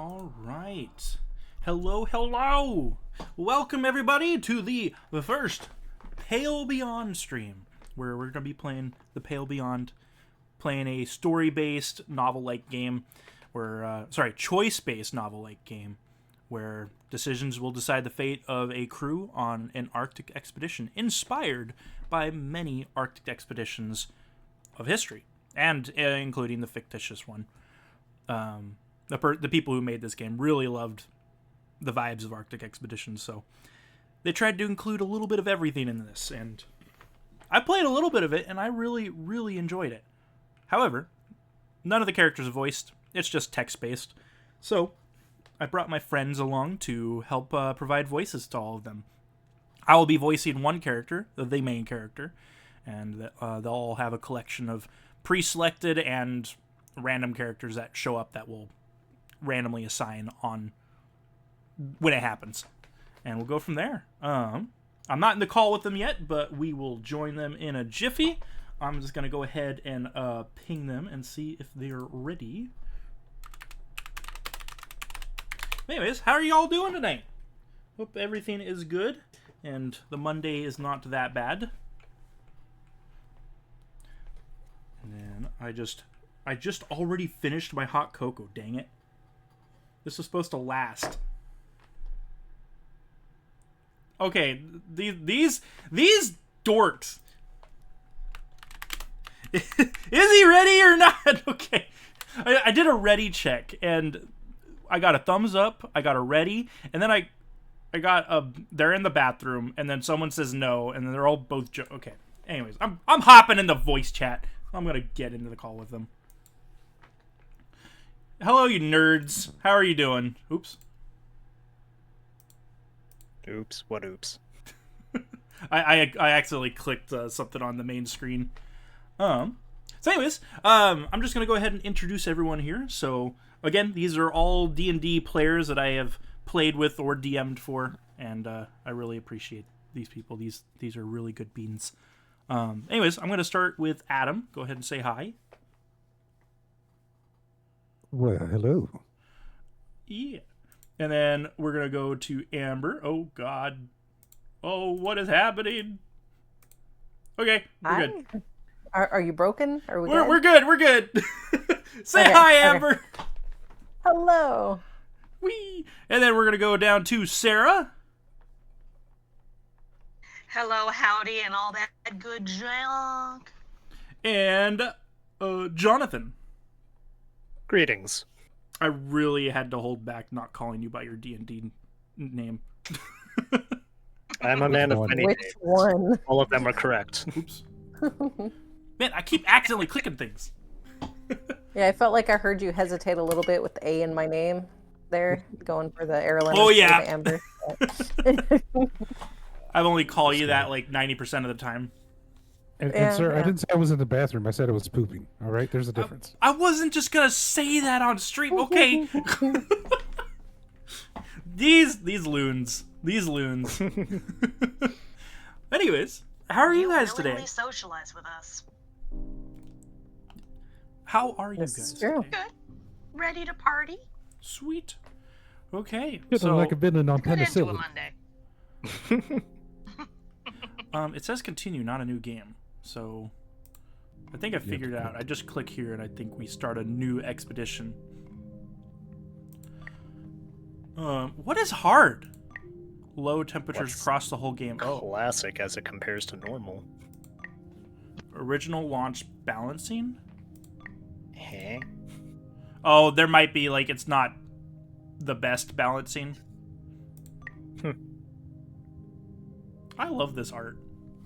All right. Hello. Welcome, everybody, to the first Pale Beyond stream, where we're going to be playing the Pale Beyond, playing a story-based novel-like game, where, choice-based novel-like game, where decisions will decide the fate of a crew on an Arctic expedition, inspired by many Arctic expeditions of history, and including the fictitious one. The people who made this game really loved the vibes of Arctic expeditions, so they tried to include a little bit of everything in this, and I played a little bit of it, and I really enjoyed it. However, none of the characters are voiced. It's just text-based. So I brought my friends along to help provide voices to all of them. I will be voicing one character, the main character, and they'll all have a collection of pre-selected and random characters that show up that will randomly assign on when it happens. And we'll go from there. I'm not in the call with them yet, but we will join them in a jiffy. I'm just going to go ahead and ping them and see if they're ready. Anyways, how are y'all doing tonight? Hope everything is good and the Monday is not that bad. And then I just already finished my hot cocoa, dang it. This was supposed to last. Okay, these dorks. Is he ready or not? Okay. I did a ready check, and I got a thumbs up, I got a ready, and then I got a they're in the bathroom, and then someone says no, and then they're all both okay. Anyways, I'm hopping in the voice chat. I'm gonna get into the call with them. Hello, you nerds. How are you doing? Oops. Oops. What oops? I accidentally clicked something on the main screen. So anyways, I'm just going to go ahead and introduce everyone here. So, again, these are all D&D players that I have played with or DM'd for, and I really appreciate these people. These are really good beans. Anyways, I'm going to start with Adam. Go ahead and say hi. Well, hello. Yeah. And then we're going to go to Amber. Oh, God. Oh, what is happening? Okay, we're good. Are you broken? Are We're good. We're good. Say hi, Amber. Okay. Hello. Whee. And then we're going to go down to Sarah. Hello, howdy, and all that good junk. And Jonathan. Greetings. I really had to hold back not calling you by your D&D name. I'm a man of many Which names. one? All of them are correct. Oops. Man, I keep accidentally clicking things. Yeah, I felt like I heard you hesitate a little bit with the A in my name there, going for the Airline. Oh, yeah. Amber. I've only called you that like 90% of the time. And sir, Yeah. I didn't say I was in the bathroom. I said I was pooping. All right, there's a difference. I wasn't just gonna say that on stream, okay? These loons. Anyways, how are you guys today? Willingly socialize with us. How are you This guys is true. today? Good. Ready to party? Sweet. Okay. Feeling like a villain on Good into a penicillin. Monday. It says continue, not a new game. So I think I figured it out. I just click here and I think we start a new expedition. What is hard? Low temperatures What's across the whole game. Oh, Classic as it compares to normal. original launch balancing? Huh? Oh, there might be, like, it's not the best balancing. I love this art.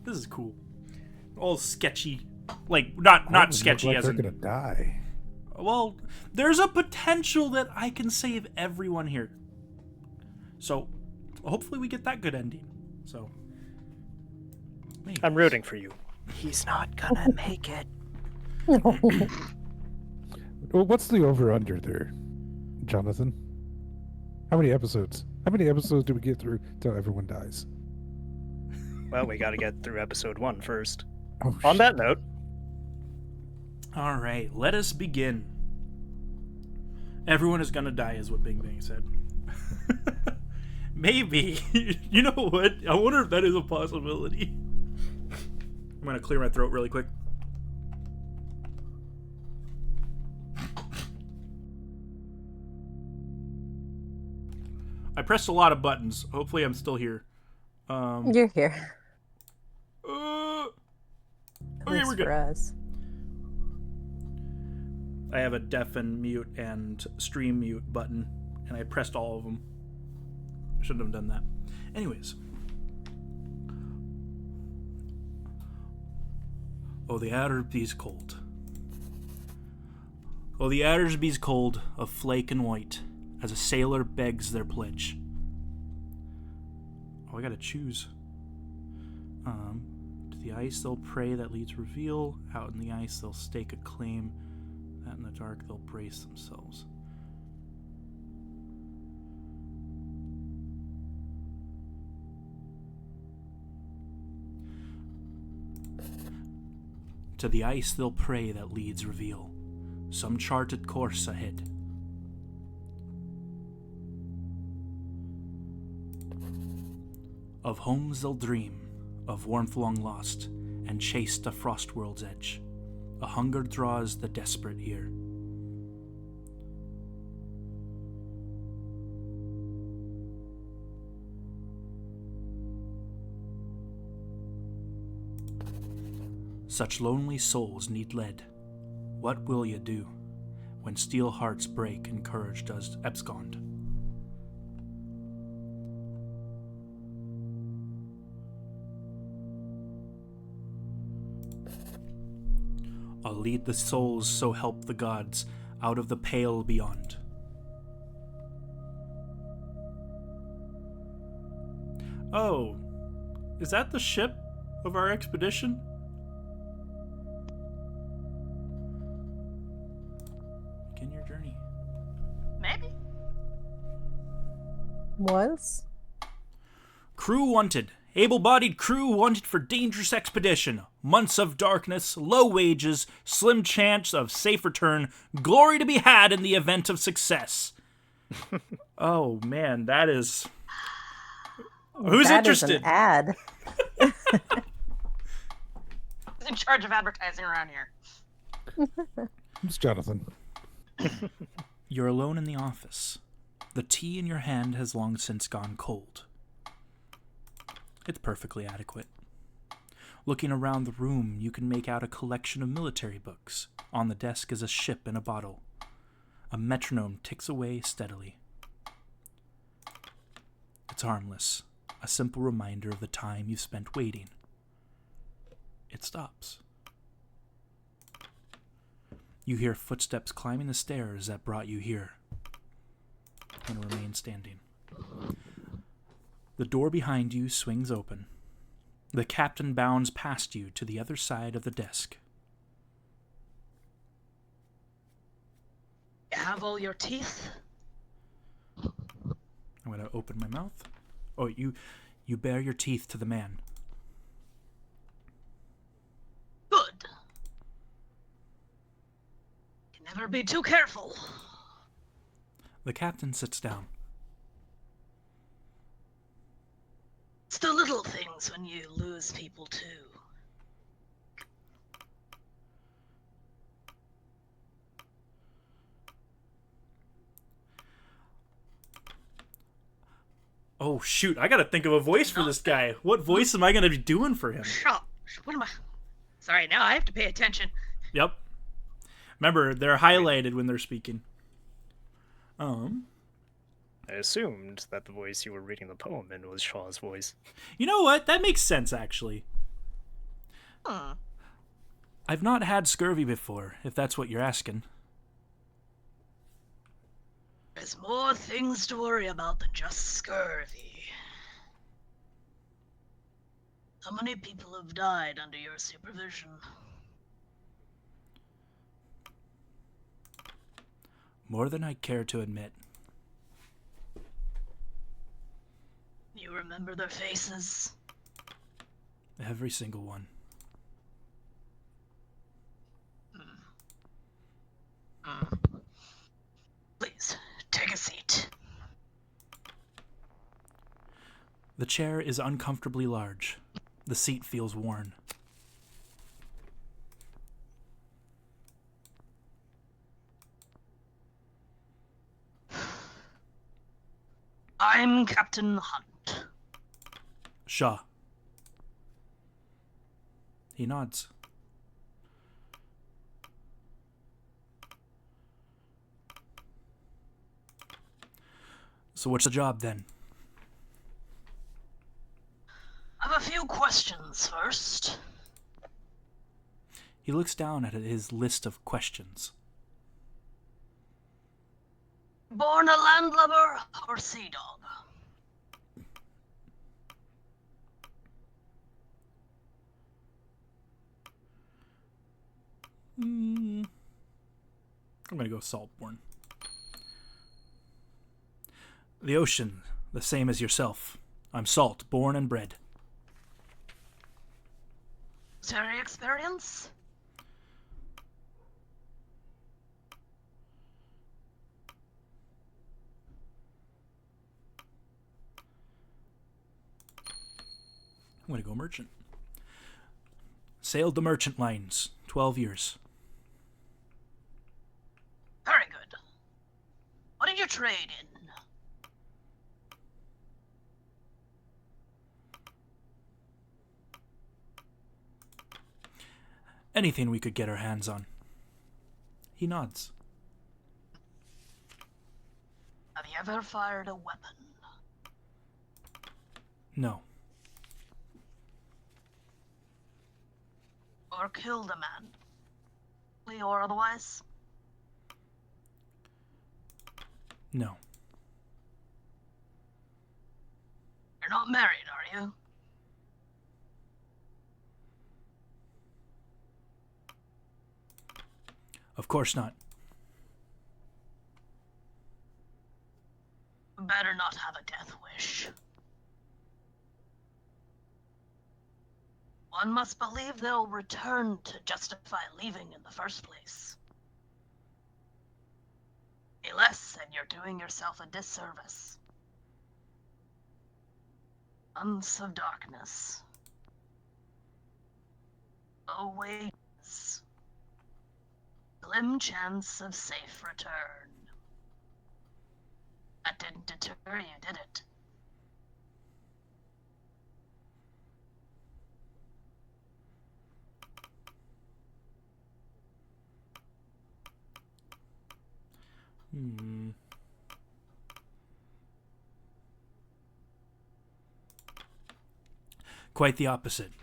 This is cool. All sketchy. Like, not sketchy like as they're in... gonna die. Well, there's a potential that I can save everyone here. So, hopefully we get that good ending. So... man. I'm rooting for you. He's not gonna make it. Well, what's the over/under there, Jonathan? How many episodes? How many episodes do we get through till everyone dies? Well, we gotta get through episode 1 first. Oh, On shit. that note, Alright, let us begin. Everyone is gonna die, is what Bing Bang said. Maybe. You know what? I wonder if that is a possibility. I'm gonna clear my throat really quick. I pressed a lot of buttons. Hopefully I'm still here. You're here. Okay, At least we're good. for us. I have a deafen, mute, and stream mute button, and I pressed all of them. Shouldn't have done that. Anyways. Oh, the Adderby's cold. Oh, the Adderby's cold, of flake and white, as a sailor begs their pledge. Oh, I gotta choose. To the ice they'll pray, that leads reveal. Out in the ice they'll stake a claim. That in the dark they'll brace themselves. To the ice they'll pray, that leads reveal some charted course ahead. Of homes they'll dream, of warmth long lost, and chased a frost world's edge. A hunger draws the desperate ear. Such lonely souls need led. What will ye do when steel hearts break and courage does abscond? I'll lead the souls, so help the gods, out of the pale beyond. Oh, is that the ship of our expedition? Begin your journey. Maybe. Was? Crew wanted. Able-bodied crew wanted for dangerous expedition. Months of darkness, low wages, slim chance of safe return, glory to be had in the event of success. Oh, man, that is... Who's That is interested? an ad. Who's in charge of advertising around here? It's Jonathan. You're alone in the office. The tea in your hand has long since gone cold. It's perfectly adequate. Looking around the room, you can make out a collection of military books. On the desk is a ship in a bottle. A metronome ticks away steadily. It's harmless, a simple reminder of the time you've spent waiting. It stops. You hear footsteps climbing the stairs that brought you here, and remain standing. The door behind you swings open. The captain bounds past you to the other side of the desk. You have all your teeth? I'm going to open my mouth. Oh, you bare your teeth to the man. Good. Can never be too careful. The captain sits down. It's the little things when you lose people too. Oh, shoot. I got to think of a voice for this guy. What voice am I going to be doing for him? Shut up. What am I? Sorry, now I have to pay attention. Yep. Remember, they're highlighted when they're speaking. I assumed that the voice you were reading the poem in was Shaw's voice. You know what? That makes sense, actually. Huh. I've not had scurvy before, if that's what you're asking. There's more things to worry about than just scurvy. How many people have died under your supervision? More than I care to admit. You remember their faces? Every single one. Please, seat. The chair is uncomfortably large. The seat feels worn. I'm Captain Hunt. Shaw. He nods. So what's the job then? I have a few questions first. He looks down at his list of questions. Born a landlubber or sea dog? I'm gonna go saltborn. The ocean, the same as yourself. I'm salt, born and bred. Military experience? I'm gonna go merchant. Sailed the merchant lines, 12 years. Very good. What did you trade in? Anything we could get our hands on. He nods. Have you ever fired a weapon? No. Or killed a man? Or otherwise? No. You're not married, are you? Of course not. Better not have a death wish. One must believe they'll return to justify leaving in the first place. Any less, and you're doing yourself a disservice. Months of darkness. Low wages. Slim chance of safe return. That didn't deter you, did it? Quite the opposite.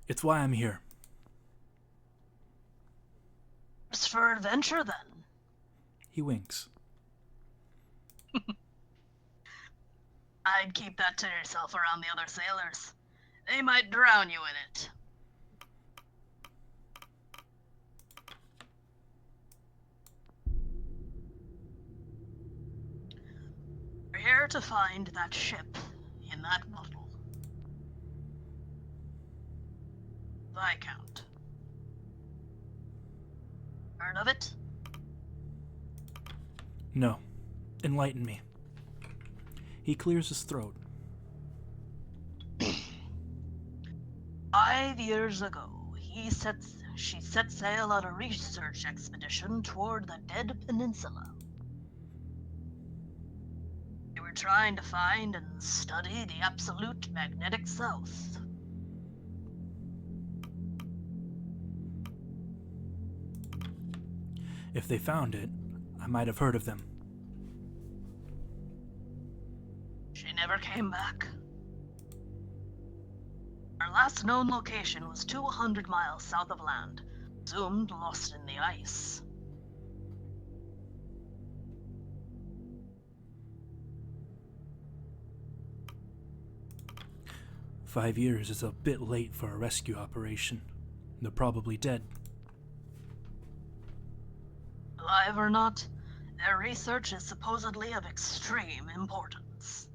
It's why I'm here. It's for adventure, then. He winks. I'd keep that to yourself around the other sailors. They might drown you in it. We're here to find that ship in that bottle. Viscount. Heard of it? No. Enlighten me. He clears his throat. 5 years ago, she set sail on a research expedition toward the Dead Peninsula. They were trying to find and study the absolute magnetic south. If they found it, I might have heard of them. She never came back. Our last known location was 200 miles south of land, presumed lost in the ice. "5 years is a bit late for a rescue operation. They're probably dead. Alive or not, their research is supposedly of extreme importance.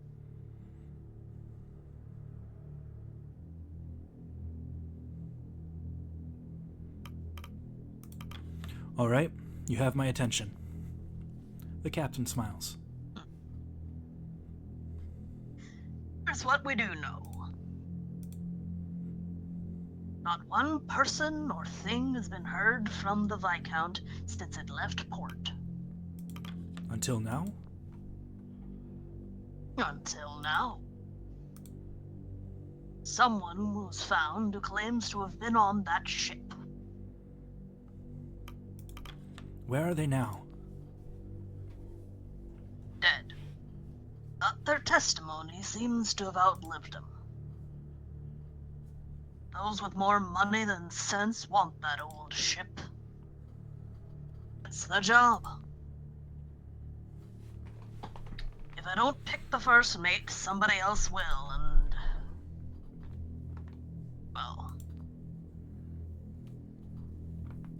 All right, you have my attention." The captain smiles. here's what we do know. Not one person or thing has been heard from the Viscount since it left port. Until now? Until now. Someone was found who claims to have been on that ship. Where are they now? Dead. But their testimony seems to have outlived them. Those with more money than sense want that old ship. It's their job. If I don't pick the first mate, somebody else will, and... well...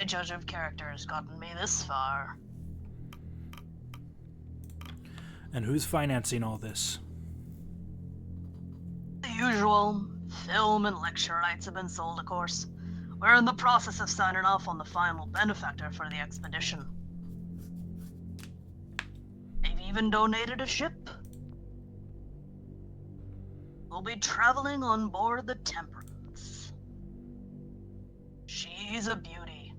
a judge of character has gotten me this far. And who's financing all this? The usual. Film and lecture rights have been sold, of course. We're in the process of signing off on the final benefactor for the expedition. They've even donated a ship. We'll be traveling on board the Temperance. She's a beauty.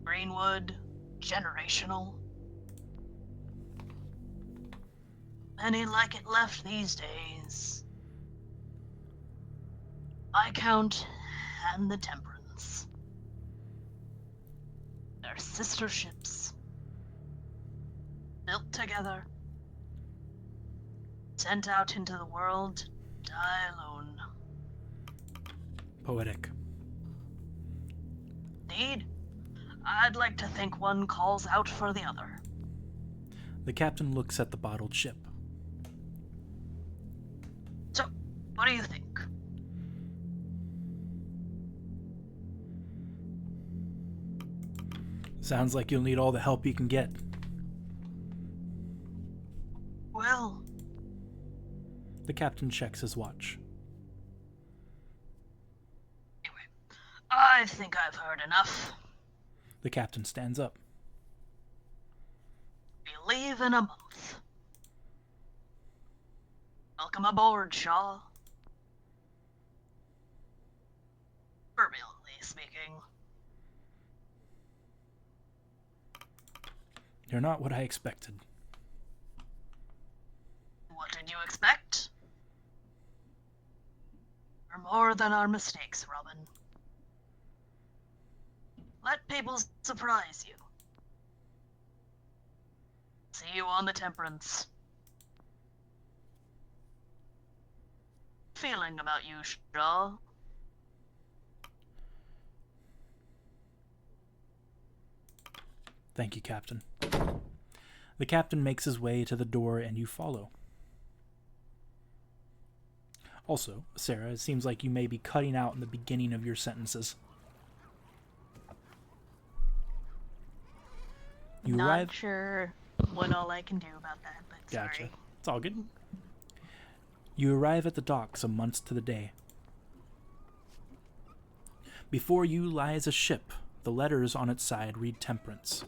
Greenwood, generational. Many like it left these days. Viscount and the Temperance. They're sister ships. Built together. Sent out into the world to die alone. Poetic. Indeed. I'd like to think one calls out for the other. The captain looks at the bottled ship. So, what do you think? Sounds like you'll need all the help you can get. Well, The captain checks his watch. anyway, I think I've heard enough. The captain stands up. We leave in a month. Welcome aboard, Shaw. Proverbially speaking. You're not what I expected. What did you expect? We're more than our mistakes, Robin. Let people surprise you. See you on the Temperance. Feeling about you, Shaw? Thank you, Captain. The captain makes his way to the door and you follow. Also, Sarah, it seems like you may be cutting out in the beginning of your sentences. You Not arrive. sure what all I can do about that, but Gotcha. sorry. It's all good. You arrive at the docks a month to the day. Before you lies a ship. The letters on its side read Temperance.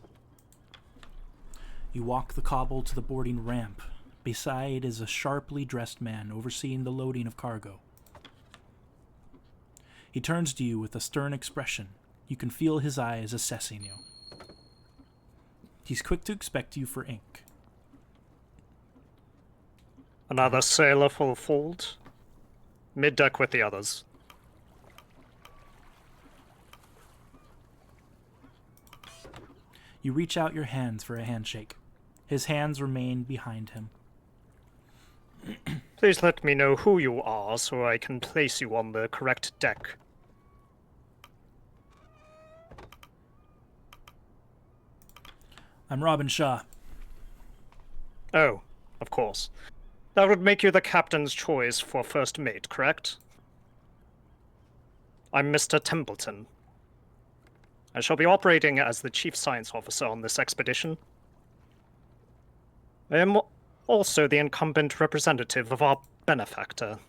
You walk the cobble to the boarding ramp. Beside is a sharply dressed man overseeing the loading of cargo. He turns to you with a stern expression. You can feel his eyes assessing you. He's quick to expect you for ink. Another sailor full fold. Mid-deck with the others. You reach out your hands for a handshake. His hands remain behind him. Please let me know who you are so I can place you on the correct deck. I'm Robin Shaw. Oh, of course. That would make you the captain's choice for first mate, correct? I'm Mr. Templeton. I shall be operating as the chief science officer on this expedition. I am also the incumbent representative of our benefactor.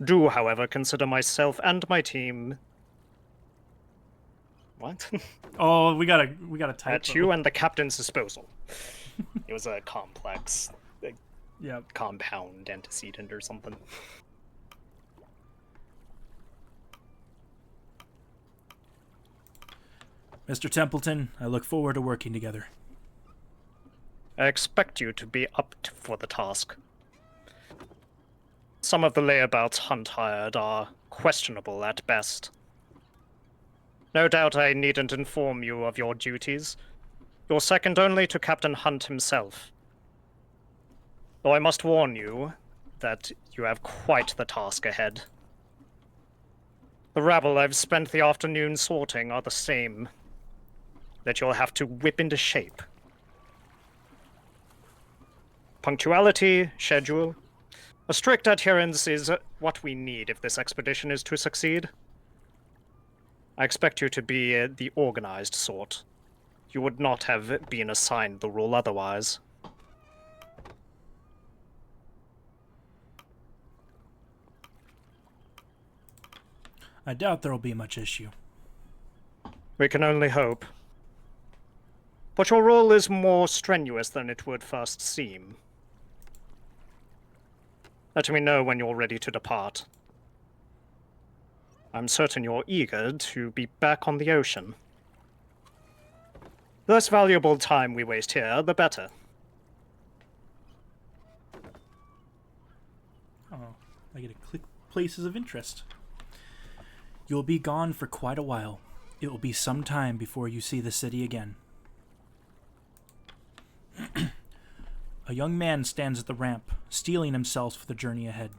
Do, however, consider myself and my team... What? Oh, we got a typo. At you and the captain's disposal. It was a complex Yep. compound antecedent or something. Mr. Templeton, I look forward to working together. I expect you to be up for the task. Some of the layabouts Hunt hired are questionable at best. No doubt I needn't inform you of your duties. You're second only to Captain Hunt himself. Though I must warn you that you have quite the task ahead. The rabble I've spent the afternoon sorting are the same, that you'll have to whip into shape. Punctuality, schedule, a strict adherence is what we need if this expedition is to succeed. I expect you to be the organized sort. You would not have been assigned the role otherwise. I doubt there'll be much issue. We can only hope. But your role is more strenuous than it would first seem. Let me know when you're ready to depart. I'm certain you're eager to be back on the ocean. The less valuable time we waste here, the better. Oh, I get to click places of interest. You'll be gone for quite a while. It will be some time before you see the city again. A young man stands at the ramp, steeling himself for the journey ahead.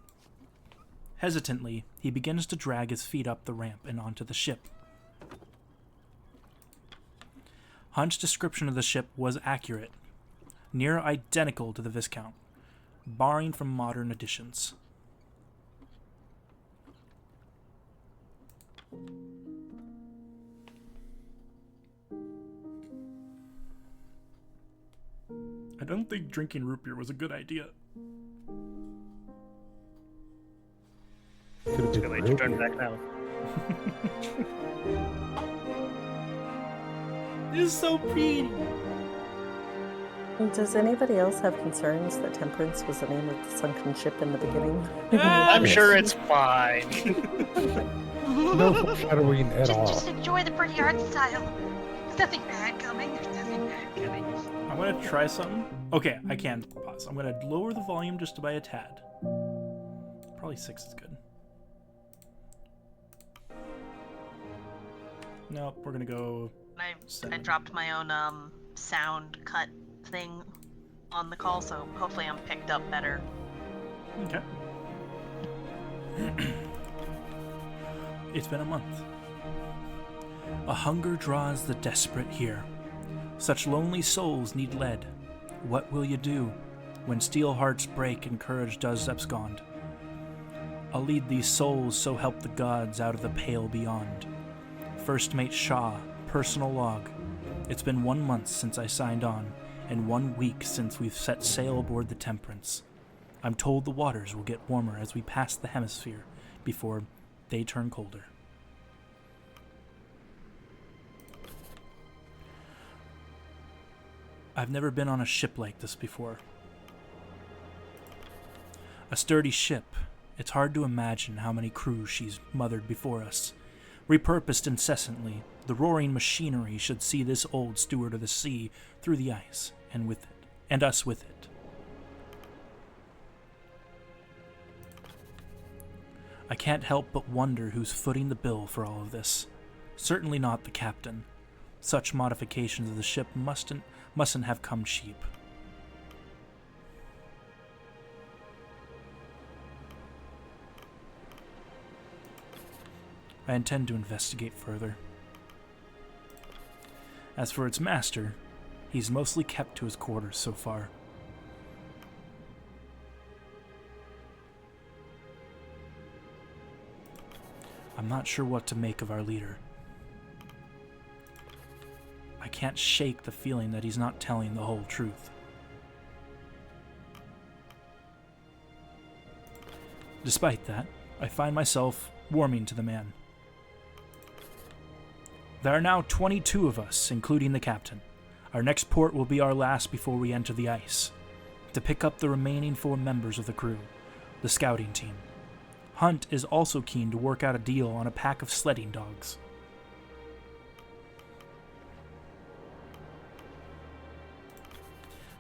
Hesitantly, he begins to drag his feet up the ramp and onto the ship. Hunt's description of the ship was accurate, near identical to the Viscount, barring from modern additions. I don't think drinking root beer was a good idea. Could have Too been late to real turn weird. back now. This is so pretty. Does anybody else have concerns that Temperance was the name of the sunken ship in the beginning? I'm Yes. sure it's fine. No foreshadowing at all. Just enjoy the pretty art style. There's nothing bad coming. There's nothing bad coming. I'm gonna try something. Okay, I can pause. I'm gonna lower the volume just by a tad. Probably 6 is good. Nope, we're gonna go. I 7. dropped my own sound cut thing on the call, so hopefully I'm picked up better. Okay. It's been a month. A hunger draws the desperate here. Such lonely souls need lead. What will you do when steel hearts break and courage does abscond? I'll lead these souls, so help the gods, out of the pale beyond. First Mate Shaw, personal log. It's been 1 month since I signed on, and 1 week since we've set sail aboard the Temperance. I'm told the waters will get warmer as we pass the hemisphere before they turn colder. I've never been on a ship like this before. A sturdy ship. It's hard to imagine how many crews she's mothered before us. Repurposed incessantly, the roaring machinery should see this old steward of the sea through the ice, and with it, and us with it. I can't help but wonder who's footing the bill for all of this. Certainly not the captain. Such modifications of the ship mustn't have come cheap. I intend to investigate further. As for its master, he's mostly kept to his quarters so far. I'm not sure what to make of our leader. I can't shake the feeling that he's not telling the whole truth. Despite that, I find myself warming to the man. There are now 22 of us, including the captain. Our next port will be our last before we enter the ice. to pick up the remaining 4 members of the crew, the scouting team. Hunt is also keen to work out a deal on a pack of sledding dogs.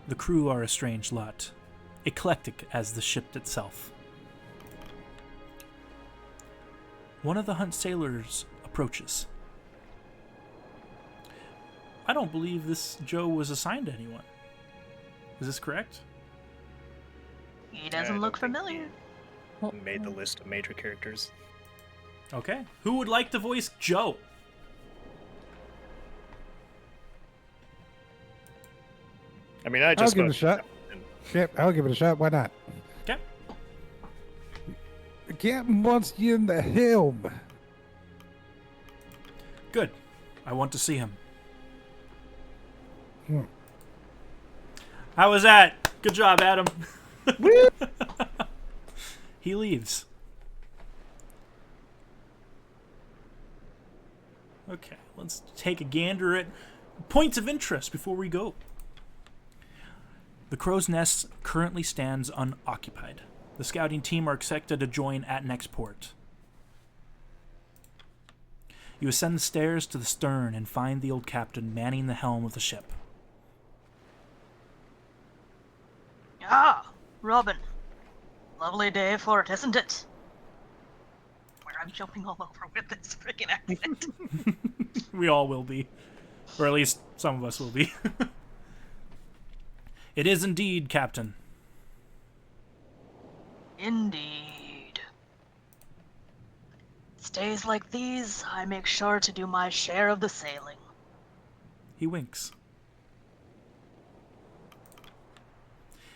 The crew are a strange lot, eclectic as the ship itself. One of the Hunt sailors approaches. I don't believe this Joe was assigned to anyone. Is this correct? He doesn't I look don't think familiar. he made the list of major characters. Okay. Who would like to voice Joe? I mean, I just give it a got- shot. Yep, I'll give it a shot. Why not? Okay. The captain wants you in the helm. Good. I want to see him. How was that? Good job, Adam. He leaves. Okay, let's take a gander at points of interest before we go. The Crow's Nest currently stands unoccupied. The scouting team are expected to join at next port. You ascend the stairs to the stern and find the old captain manning the helm of the ship. Ah, Robin. Lovely day for it, isn't it? Where I'm jumping all over with this freaking accent. We all will be. Or at least some of us will be. It is indeed, Captain. Indeed. It's days like these, I make sure to do my share of the sailing. He winks.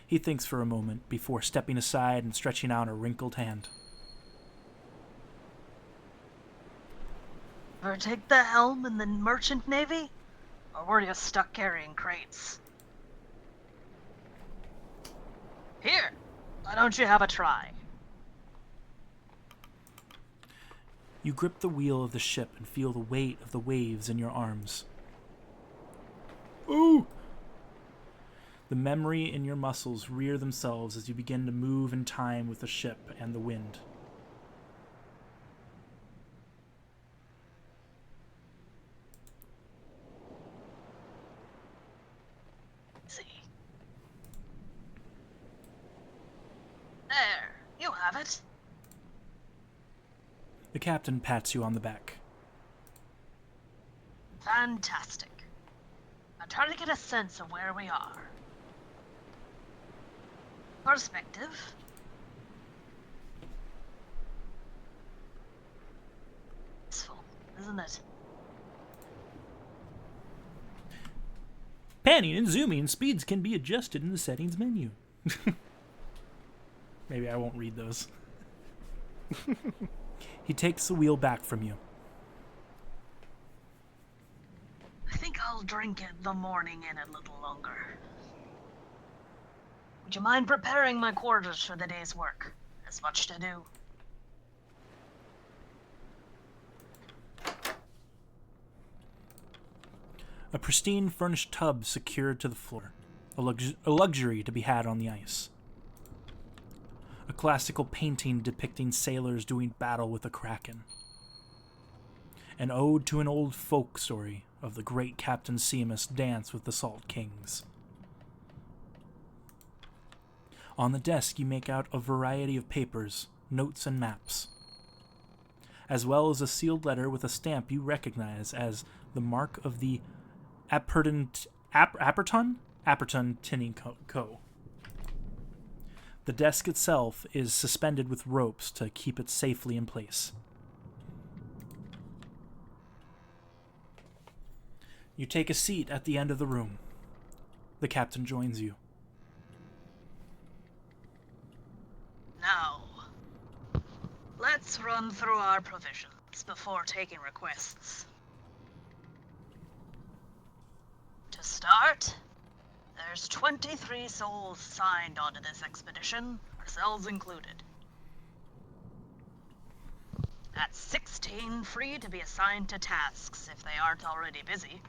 He thinks for a moment before stepping aside and stretching out a wrinkled hand. Ever take the helm in the merchant navy? Or were you stuck carrying crates? Here, why don't you have a try? You grip the wheel of the ship and feel the weight of the waves in your arms. Ooh! The memory in your muscles rear themselves as you begin to move in time with the ship and the wind. See. There, you have it. The captain pats you on the back. Fantastic. Now try to get a sense of where we are. Perspective. Peaceful, isn't it? Panning and zooming speeds can be adjusted in the settings menu. Maybe I won't read those. He takes the wheel back from you. I think I'll drink it the morning in a little longer. Would you mind preparing my quarters for the day's work? There's much to do. A pristine furnished tub secured to the floor. A luxury to be had on the ice. A classical painting depicting sailors doing battle with a kraken. An ode to an old folk story of the great Captain Seamus dance with the Salt Kings. On the desk you make out a variety of papers, notes and maps, as well as a sealed letter with a stamp you recognize as the mark of the Apperton Tinning Co. The desk itself is suspended with ropes to keep it safely in place. You take a seat at the end of the room. The captain joins you. Now, let's run through our provisions before taking requests. To start, there's 23 souls signed onto this expedition, ourselves included. That's 16 free to be assigned to tasks if they aren't already busy.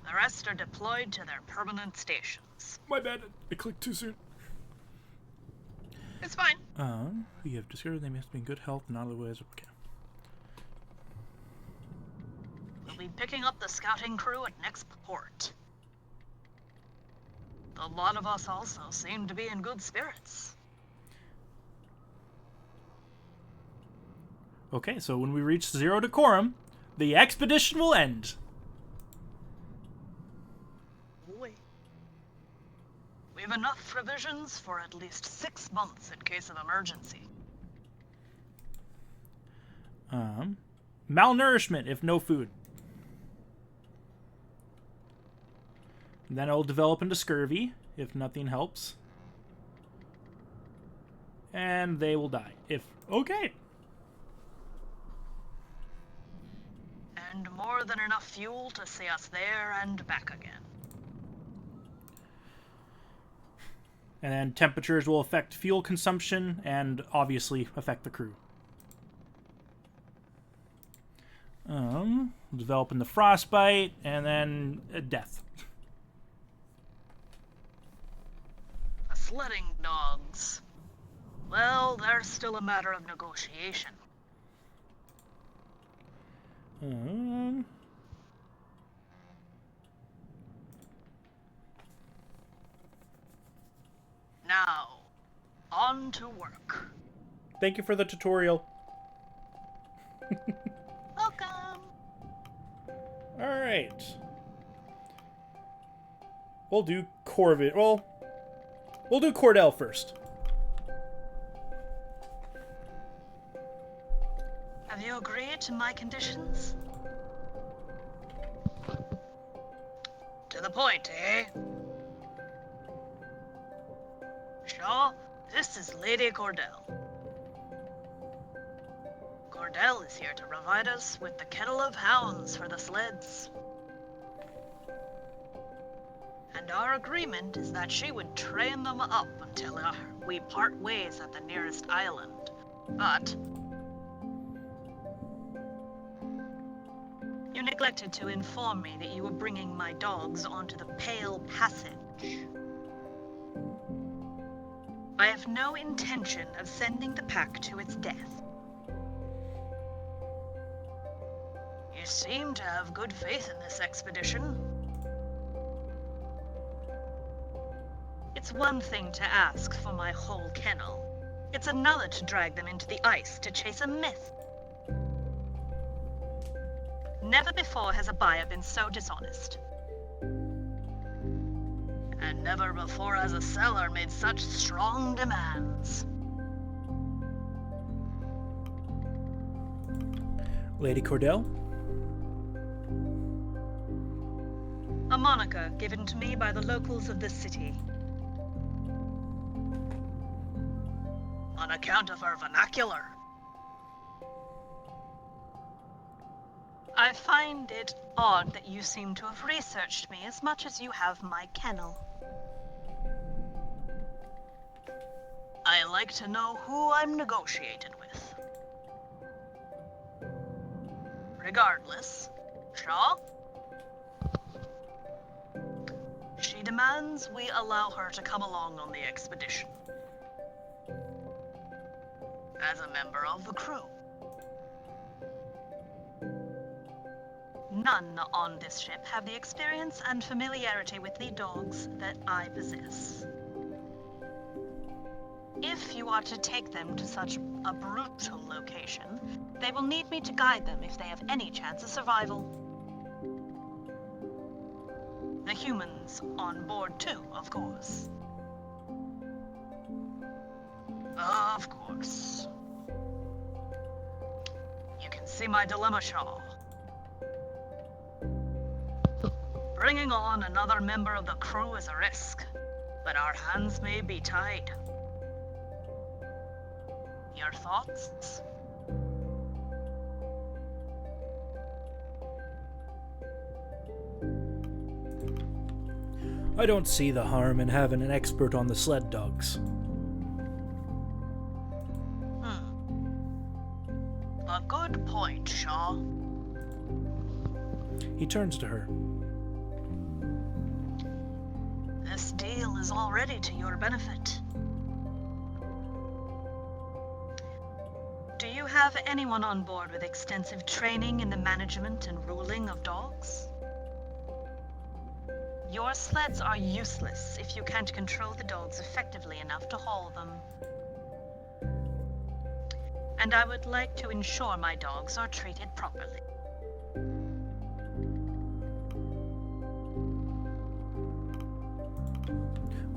The rest are deployed to their permanent stations. My bad, I clicked too soon. It's fine. You have discovered they must be in good health and otherwise. Okay. We'll be picking up the scouting crew at next port. A lot of us also seem to be in good spirits. Okay, so when we reach 0 decorum, the expedition will end. We have enough provisions for at least 6 months in case of emergency. Malnourishment if no food. And then it'll develop into scurvy if nothing helps. And they will die if okay. And more than enough fuel to see us there and back again. And then temperatures will affect fuel consumption and obviously affect the crew. Develop in the frostbite and then death. Sledding dogs. Well, they're still a matter of negotiation. Now, on to work. Thank you for the tutorial. Welcome. All right. We'll do Corvid. Well, we'll do Cordell first. Have you agreed to my conditions? To the point, eh? Shaw, this is Lady Cordell. Cordell is here to provide us with the kettle of hounds for the sleds. And our agreement is that she would train them up until we part ways at the nearest island. But you neglected to inform me that you were bringing my dogs onto the Pale Passage. I have no intention of sending the pack to its death. You seem to have good faith in this expedition. It's one thing to ask for my whole kennel. It's another to drag them into the ice to chase a myth. Never before has a buyer been so dishonest. And never before has a seller made such strong demands. Lady Cordell? A moniker given to me by the locals of this city. On account of her vernacular. I find it odd that you seem to have researched me as much as you have my kennel. I like to know who I'm negotiating with. Regardless, Shaw? She demands we allow her to come along on the expedition. As a member of the crew. None on this ship have the experience and familiarity with the dogs that I possess. If you are to take them to such a brutal location, they will need me to guide them if they have any chance of survival. The humans on board too, of course. Of course. You can see my dilemma, Shaw. Bringing on another member of the crew is a risk, but our hands may be tied. Your thoughts? I don't see the harm in having an expert on the sled dogs. A good point, Shaw. He turns to her. This deal is already to your benefit. Do you have anyone on board with extensive training in the management and ruling of dogs? Your sleds are useless if you can't control the dogs effectively enough to haul them. And I would like to ensure my dogs are treated properly.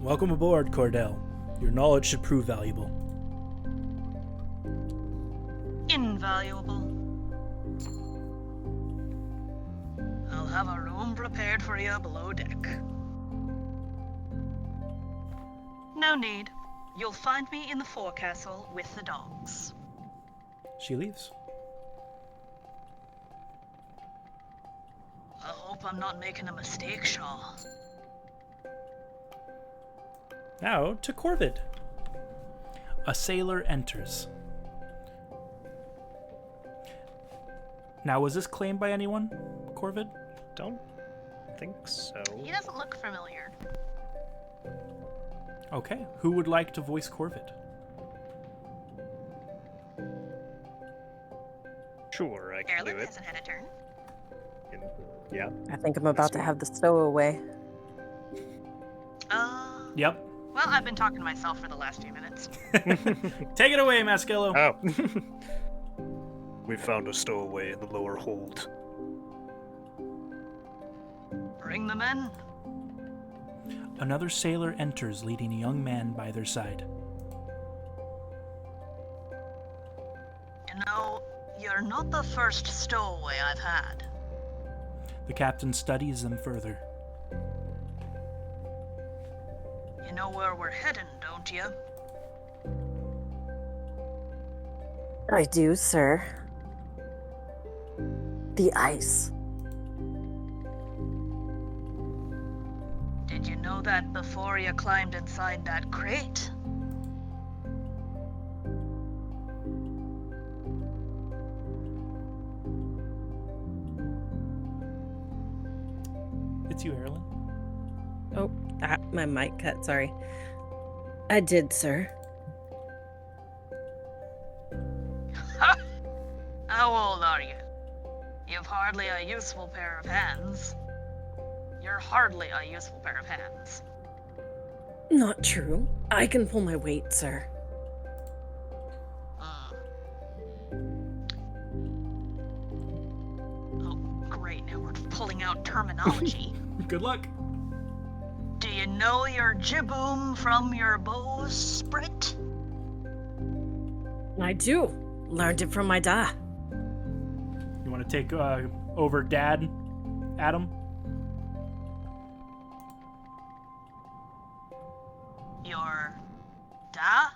Welcome aboard, Cordell. Your knowledge should prove valuable. Invaluable. I'll have a room prepared for you below deck. No need. You'll find me in the forecastle with the dogs. She leaves. I hope I'm not making a mistake, Shaw. Now to Corvid. A sailor enters. Now, was this claimed by anyone, Corvid? Don't think so. He doesn't look familiar. Okay, who would like to voice Corvid? Sure, I can do Erlen it. hasn't had a turn. Yeah. I think I'm about to have the stowaway. Yep. Well, I've been talking to myself for the last few minutes. Take it away, Maskello. Oh. We found a stowaway in the lower hold. Bring them in. Another sailor enters, leading a young man by their side. You know, you're not the first stowaway I've had. The captain studies them further. You know where we're heading, don't you? I do, sir. The ice. Did you know that before you climbed inside that crate? It's you, Erlen. Oh, my mic cut, sorry. I did, sir. How old are you? You've hardly a useful pair of hands. You're hardly a useful pair of hands. Not true. I can pull my weight, sir. Oh, great. Now we're pulling out terminology. Good luck. Do you know your jibboom from your bowsprit? I do. Learned it from my dad. You want to take over Dad, Adam? Your da?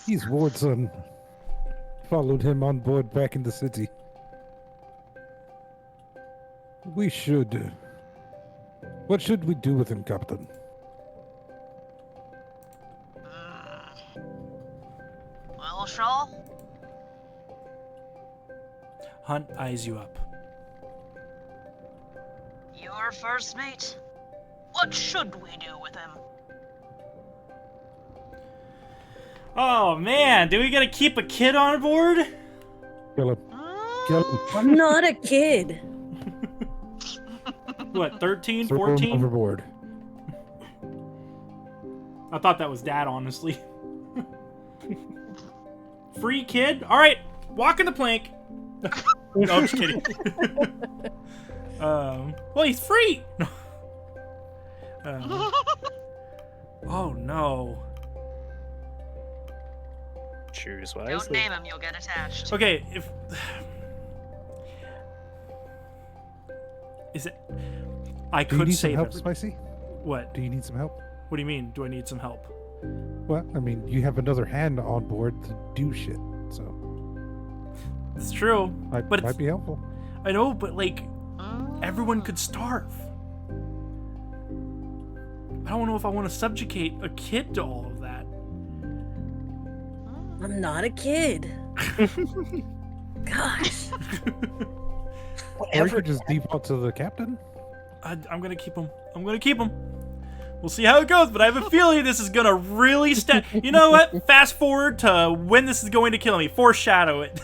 He's Ward's son. Followed him on board back in the city. We should. What should we do with him, Captain? Well, Shaw? Hunt eyes you up. Your first mate? What should we do with him? Oh man, do we gotta keep a kid on board? Kill him. Kill him. I'm not a kid. What, 13, Throw him 14? overboard. I thought that was Dad, honestly. Free kid? Alright, walking the plank. No, I'm just kidding. Well, he's free! Oh no. Choose Don't wisely. name him, you'll get attached. Okay, if... Is it... I Do you could need some save help, him. Spicy? What? Do you need some help? What do you mean? Do I need some help? Well, I mean, you have another hand on board to do shit, so It's true. might But it's- be helpful. I know, but like, everyone could starve. I don't know if I want to subjugate a kid to all of that. I'm not a kid. Gosh. Or you could just default to the captain. I'm gonna keep him. I'm gonna keep him. We'll see how it goes, but I have a feeling this is gonna really You know what? Fast forward to when this is going to kill me. Foreshadow it.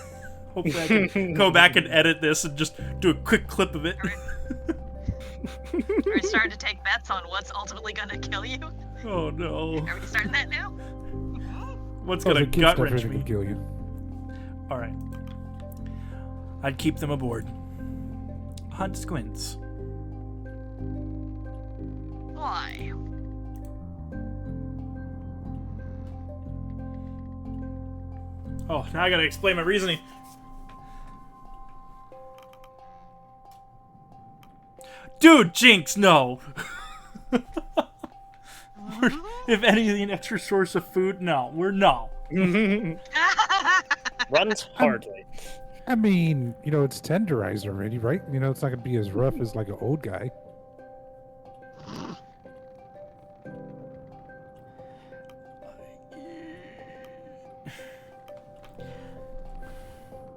Hopefully I can go back and edit this and just do a quick clip of it. Are we starting to take bets on what's ultimately gonna kill you? Oh no. Are we starting that now? What's Oh, gonna the kid gut stuff wrench really me? can kill you. Alright. I'd keep them aboard. Hunt squints. Why? Oh, now I gotta explain my reasoning. Dude, Jinx, no. If anything, an extra source of food, no. We're no. Runs hardly. I mean, you know, it's tenderized already, right? You know, it's not gonna be as rough as like an old guy.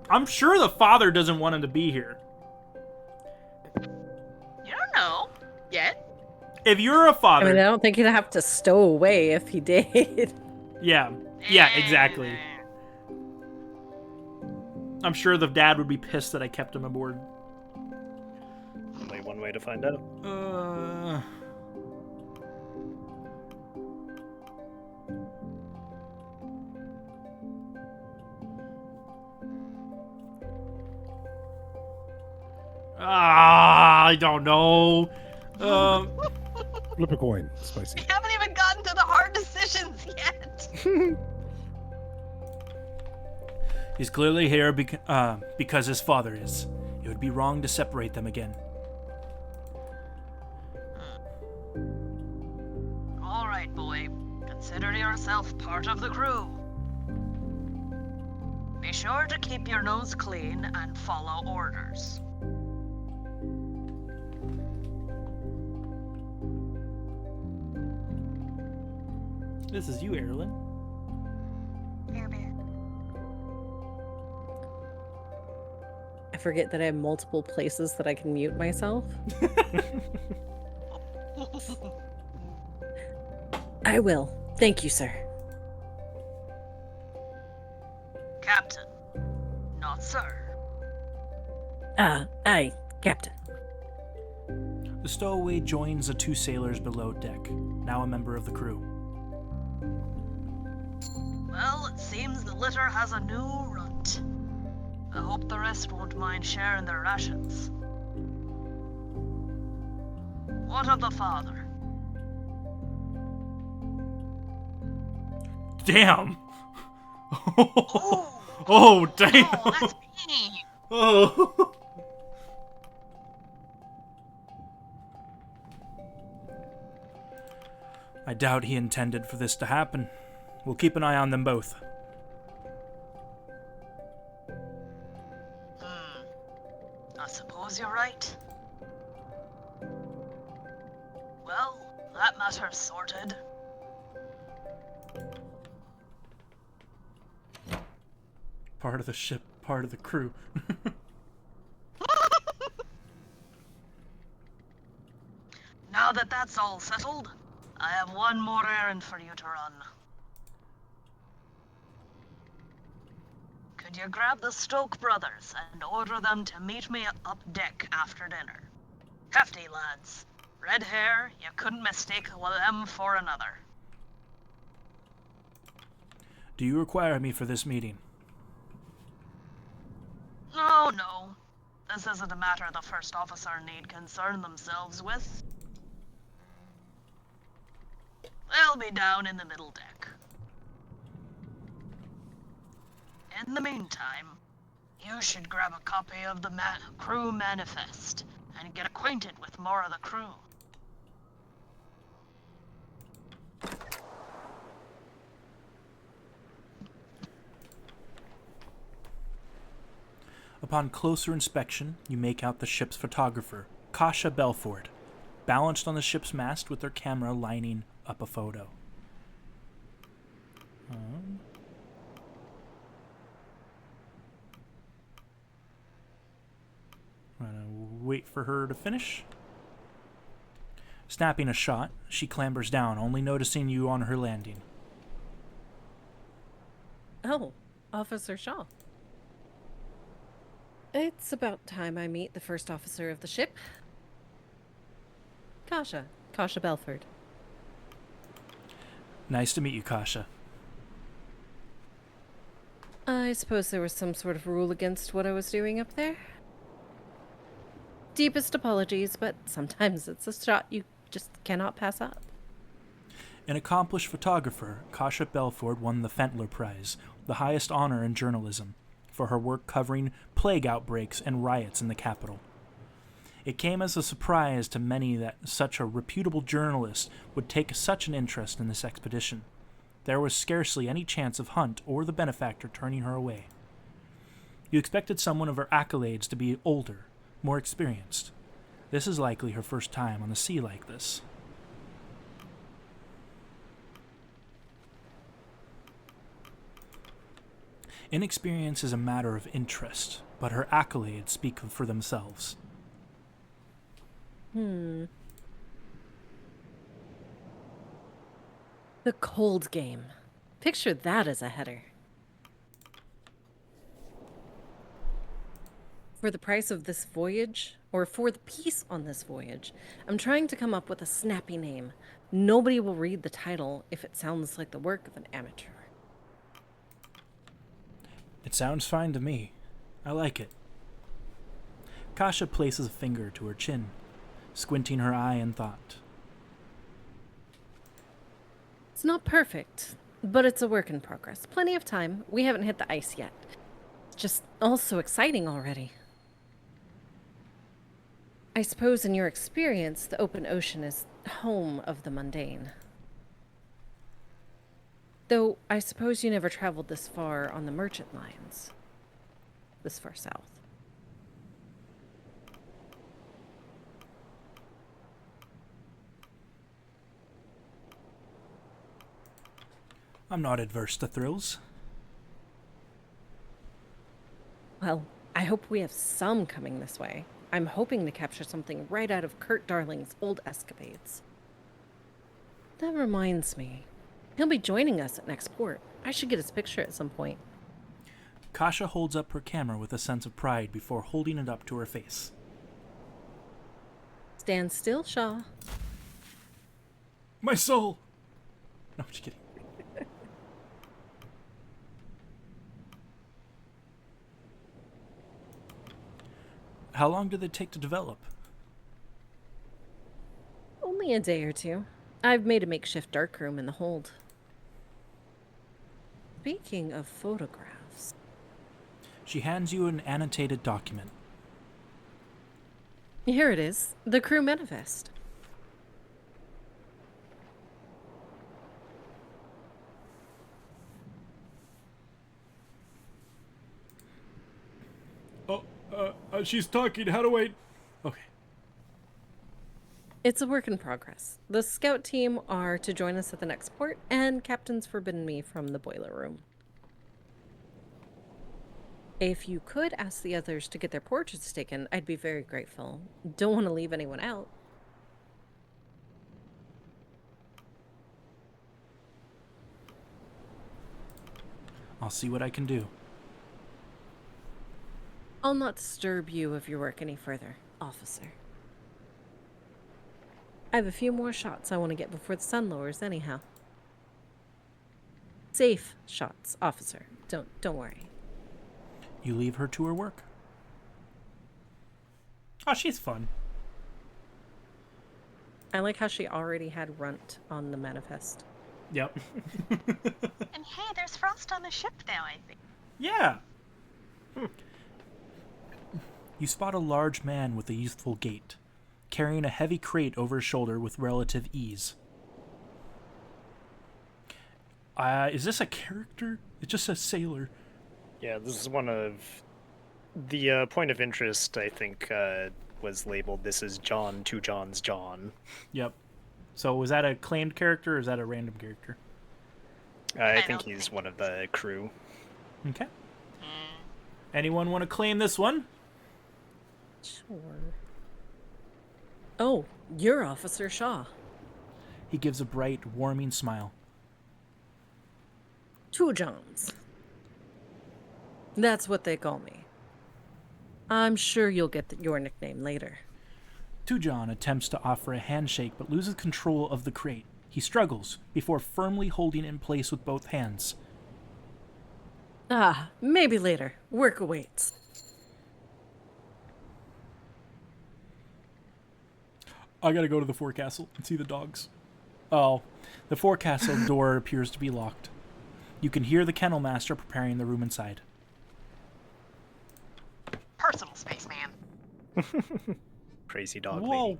I'm sure the father doesn't want him to be here. You don't know yet. If you're a I father, mean, I don't think he'd have to stow away if he did. yeah, exactly. I'm sure the dad would be pissed that I kept him aboard. Only one way to find out. I don't know. Flip a coin, spicy. We haven't even gotten to the hard decisions yet. He's clearly here because his father is. It would be wrong to separate them again. All right, boy. Consider yourself part of the crew. Be sure to keep your nose clean and follow orders. This is you, Erlen. I forget that I have multiple places that I can mute myself. I will. Thank you, sir. Captain, not sir. Aye, Captain. The stowaway joins the two sailors below deck, now a member of the crew. Well, it seems the litter has a new runt. I hope the rest won't mind sharing their rations. What of the father? Damn! Oh, Oh, damn! oh, that's me. Oh. I doubt he intended for this to happen. We'll keep an eye on them both. I suppose you're right. Well, that matter's sorted. Part of the ship, part of the crew. Now that that's all settled, I have one more errand for you to run. Could you grab the Stoke brothers and order them to meet me up deck after dinner? Hefty lads. Red hair, you couldn't mistake them for another. Do you require me for this meeting? Oh, no. This isn't a matter the first officer need concern themselves with. They'll be down in the middle deck. In the meantime, you should grab a copy of the crew manifest and get acquainted with more of the crew. Upon closer inspection, you make out the ship's photographer, Kasha Belford, balanced on the ship's mast with their camera lining up a photo. I'm gonna wait for her to finish. Snapping a shot, she clambers down, only noticing you on her landing. Oh, Officer Shaw. It's about time I meet the first officer of the ship. Kasha Belford. Nice to meet you, Kasha. I suppose there was some sort of rule against what I was doing up there. Deepest apologies, but sometimes it's a shot you just cannot pass up. An accomplished photographer, Kasha Belford won the Fentler Prize, the highest honor in journalism, for her work covering plague outbreaks and riots in the capital. It came as a surprise to many that such a reputable journalist would take such an interest in this expedition. There was scarcely any chance of Hunt or the benefactor turning her away. You expected someone of her accolades to be older, more experienced. This is likely her first time on the sea like this. Inexperience is a matter of interest, but her accolades speak for themselves. The cold game. Picture that as a header. For the price of this voyage, or for the piece on this voyage, I'm trying to come up with a snappy name. Nobody will read the title if it sounds like the work of an amateur. It sounds fine to me. I like it. Kasha places a finger to her chin, squinting her eye in thought. It's not perfect, but it's a work in progress. Plenty of time. We haven't hit the ice yet. It's just all so exciting already. I suppose in your experience, the open ocean is home of the mundane. Though I suppose you never traveled this far on the merchant lines. This far south. I'm not adverse to thrills. Well, I hope we have some coming this way. I'm hoping to capture something right out of Kurt Darling's old escapades. That reminds me. He'll be joining us at next port. I should get his picture at some point. Kasha holds up her camera with a sense of pride before holding it up to her face. Stand still, Shaw. My soul! No, I'm just kidding. How long did it take to develop? Only a day or two. I've made a makeshift darkroom in the hold. Speaking of photographs... She hands you an annotated document. Here it is. The crew manifest. She's talking. How do I... Okay. It's a work in progress. The scout team are to join us at the next port, and Captain's forbidden me from the boiler room. If you could ask the others to get their portraits taken, I'd be very grateful. Don't want to leave anyone out. I'll see what I can do. I'll not disturb you of your work any further, officer. I have a few more shots I want to get before the sun lowers anyhow. Safe shots, officer. Don't worry. You leave her to her work. Oh, she's fun. I like how she already had Runt on the manifest. Yep. And hey, there's frost on the ship now, I think. Yeah. You spot a large man with a youthful gait, carrying a heavy crate over his shoulder with relative ease. Is this a character? It just says sailor. Yeah, this is one of the point of interest, I think, was labeled, "This is John, two Johns, John." Yep. So was that a claimed character or is that a random character? I think he's one of the crew. Okay. Anyone want to claim this one? Sure. Oh, you're Officer Shaw. He gives a bright, warming smile. 2 Johns. That's what they call me. I'm sure you'll get your nickname later. Tujon attempts to offer a handshake but loses control of the crate. He struggles before firmly holding it in place with both hands. Ah, maybe later. Work awaits. I gotta go to the forecastle and see the dogs. Oh, the forecastle door appears to be locked. You can hear the kennel master preparing the room inside. Personal space, man. Crazy dog Whoa. lady.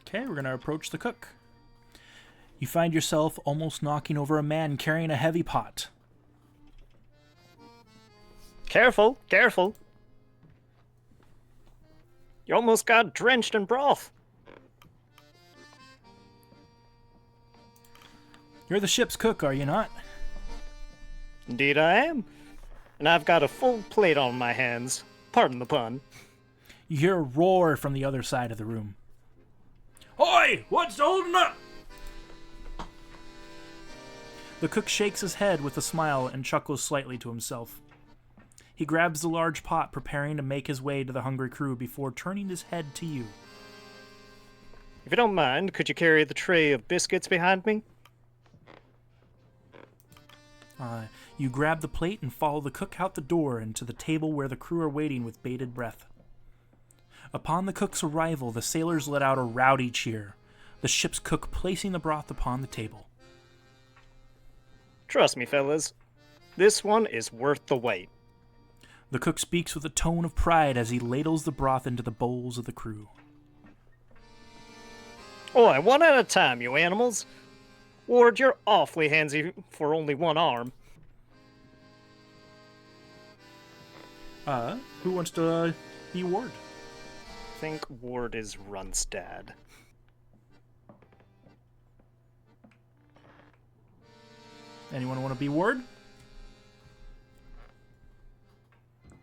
Okay, we're gonna approach the cook. You find yourself almost knocking over a man carrying a heavy pot. Careful, careful. You almost got drenched in broth. You're the ship's cook, are you not? Indeed I am. And I've got a full plate on my hands. Pardon the pun. You hear a roar from the other side of the room. Oi! What's holding up? The cook shakes his head with a smile and chuckles slightly to himself. He grabs the large pot, preparing to make his way to the hungry crew before turning his head to you. If you don't mind, could you carry the tray of biscuits behind me? You grab the plate and follow the cook out the door and to the table where the crew are waiting with bated breath. Upon the cook's arrival, the sailors let out a rowdy cheer, the ship's cook placing the broth upon the table. Trust me, fellas. This one is worth the wait. The cook speaks with a tone of pride as he ladles the broth into the bowls of the crew. Oi, one at a time, you animals. Ward, you're awfully handsy for only one arm. Who wants to be Ward? I think Ward is Runstad. Anyone want to be Ward?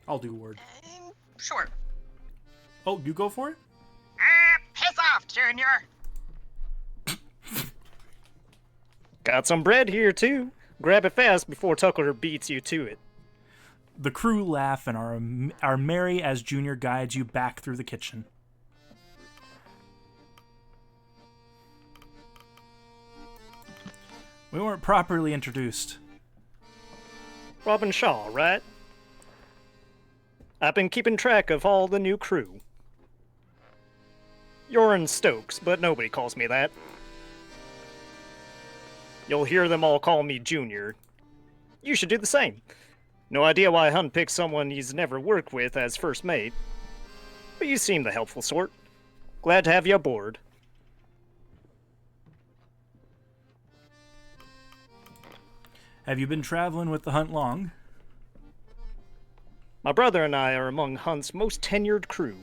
I'll do Ward. Sure. Oh, you go for it? Piss off, Junior. Got some bread here, too. Grab it fast before Tucker beats you to it. The crew laugh and are merry as Junior guides you back through the kitchen. We weren't properly introduced. Robin Shaw, right? I've been keeping track of all the new crew. You're in Stokes, but nobody calls me that. You'll hear them all call me Junior. You should do the same. No idea why Hunt picked someone he's never worked with as first mate. But you seem the helpful sort. Glad to have you aboard. Have you been traveling with the Hunt long? My brother and I are among Hunt's most tenured crew.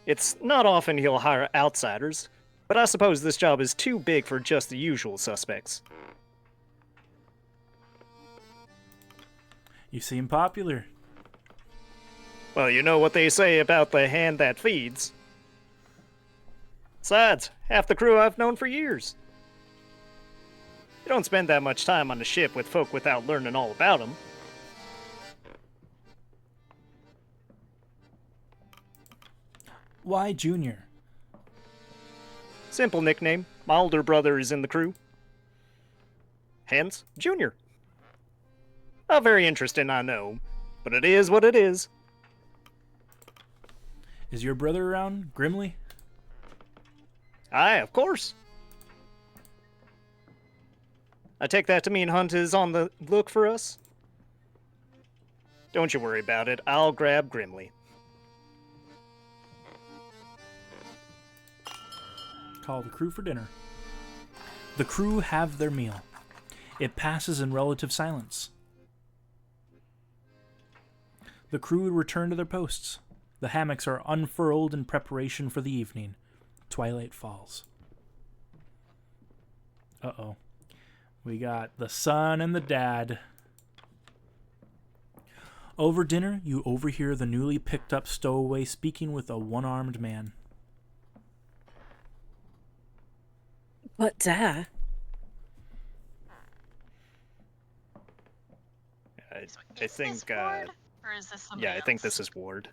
It's not often he'll hire outsiders, but I suppose this job is too big for just the usual suspects. You seem popular. Well, you know what they say about the hand that feeds. Besides, half the crew I've known for years. You don't spend that much time on a ship with folk without learning all about them. Why Junior? Simple nickname. My older brother is in the crew. Hence, Junior. Not very interesting, I know, but it is what it is. Is your brother around, Grimly? Aye, of course. I take that to mean Hunt is on the look for us? Don't you worry about it. I'll grab Grimly. Call the crew for dinner. The crew have their meal. It passes in relative silence. The crew return to their posts. The hammocks are unfurled in preparation for the evening. Twilight falls. Uh-oh. We got the son and the dad. Over dinner, you overhear the newly picked up stowaway speaking with a one-armed man. But, Dad, I So is think, this Ward, or is this somebody yeah, I think else? this is Ward.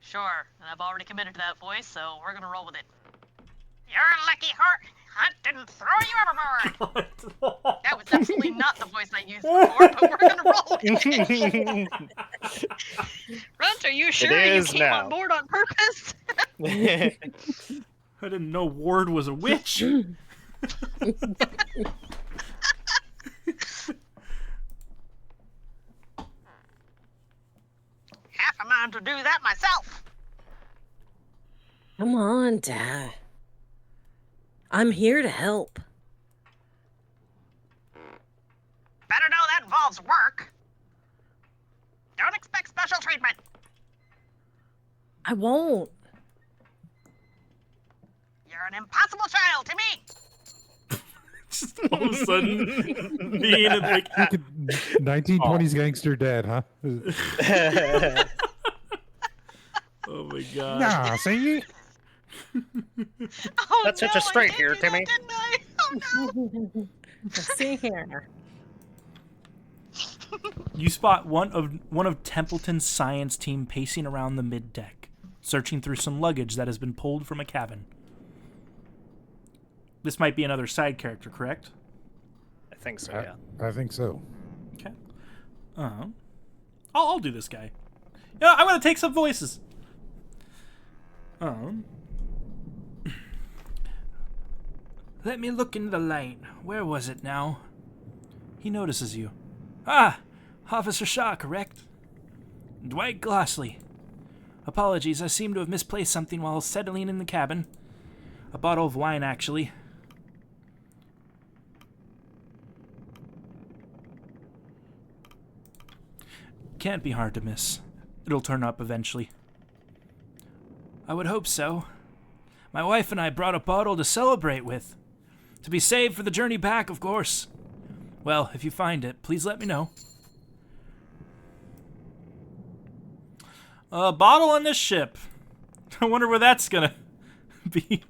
Sure, and I've already committed to that voice, so we're gonna roll with it. You're a lucky Hunt didn't throw you overboard! That was absolutely not the voice I used before, but we're gonna roll with it. Runt, are you sure you is came now. on board on purpose? I didn't know Ward was a witch. Half a mind to do that myself. come on, Dad. I'm here to help. Better know that involves work. Don't expect special treatment. I won't. You're an impossible child to me. Just all of a sudden, being like, 1920s gangster dad, huh? oh my god. Nah, see? Oh, Let's no, hit you straight I did here, do that, Timmy. didn't I? Oh no. See here. You spot one of Templeton's science team pacing around the mid-deck, searching through some luggage that has been pulled from a cabin. This might be another side character, correct? I think so, yeah. I think so. Okay. I'll do this guy. Yeah, I'm gonna take some voices. Let me look into the light. Where was it now? He notices you. Ah, Officer Shaw, correct? Dwight Glossley. Apologies, I seem to have misplaced something while settling in the cabin. A bottle of wine, actually. Can't be hard to miss. It'll turn up eventually. I would hope so. My wife and I brought a bottle to celebrate with. To be saved for the journey back, of course. Well, if you find it, please let me know. A bottle on this ship. I wonder where that's gonna be.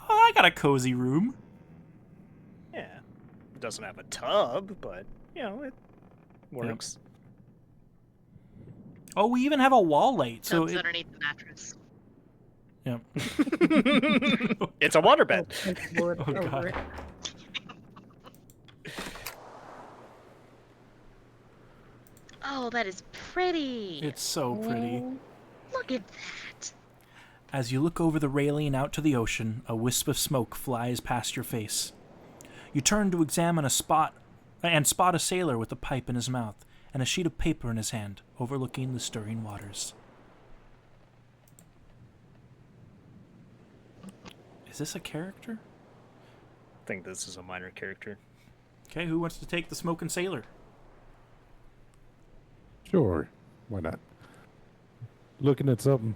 Oh, I got a cozy room. Yeah. It doesn't have a tub, but, you know, it works. Oh, we even have a wall light. So Tub's underneath the mattress. yeah. It's a waterbed. Oh, God. Oh, that is pretty. It's so pretty. Look at that. As you look over the railing out to the ocean, a wisp of smoke flies past your face. You turn to examine spot a sailor with a pipe in his mouth and a sheet of paper in his hand, overlooking the stirring waters. Is this a character? I think this is a minor character. Okay, who wants to take the smoking sailor? Sure. Why not? Looking at something.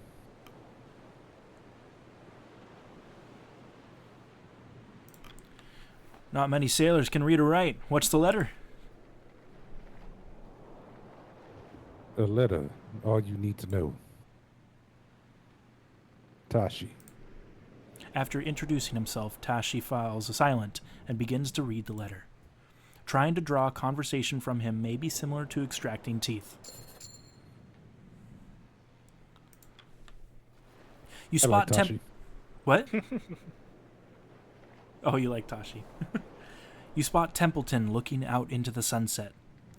Not many sailors can read or write. What's the letter? A letter. All you need to know. Tashi. After introducing himself, Tashi files silent and begins to read the letter. Trying to draw conversation from him may be similar to extracting teeth. You I like spot Tashi. What? Oh, you like Tashi. You spot Templeton looking out into the sunset.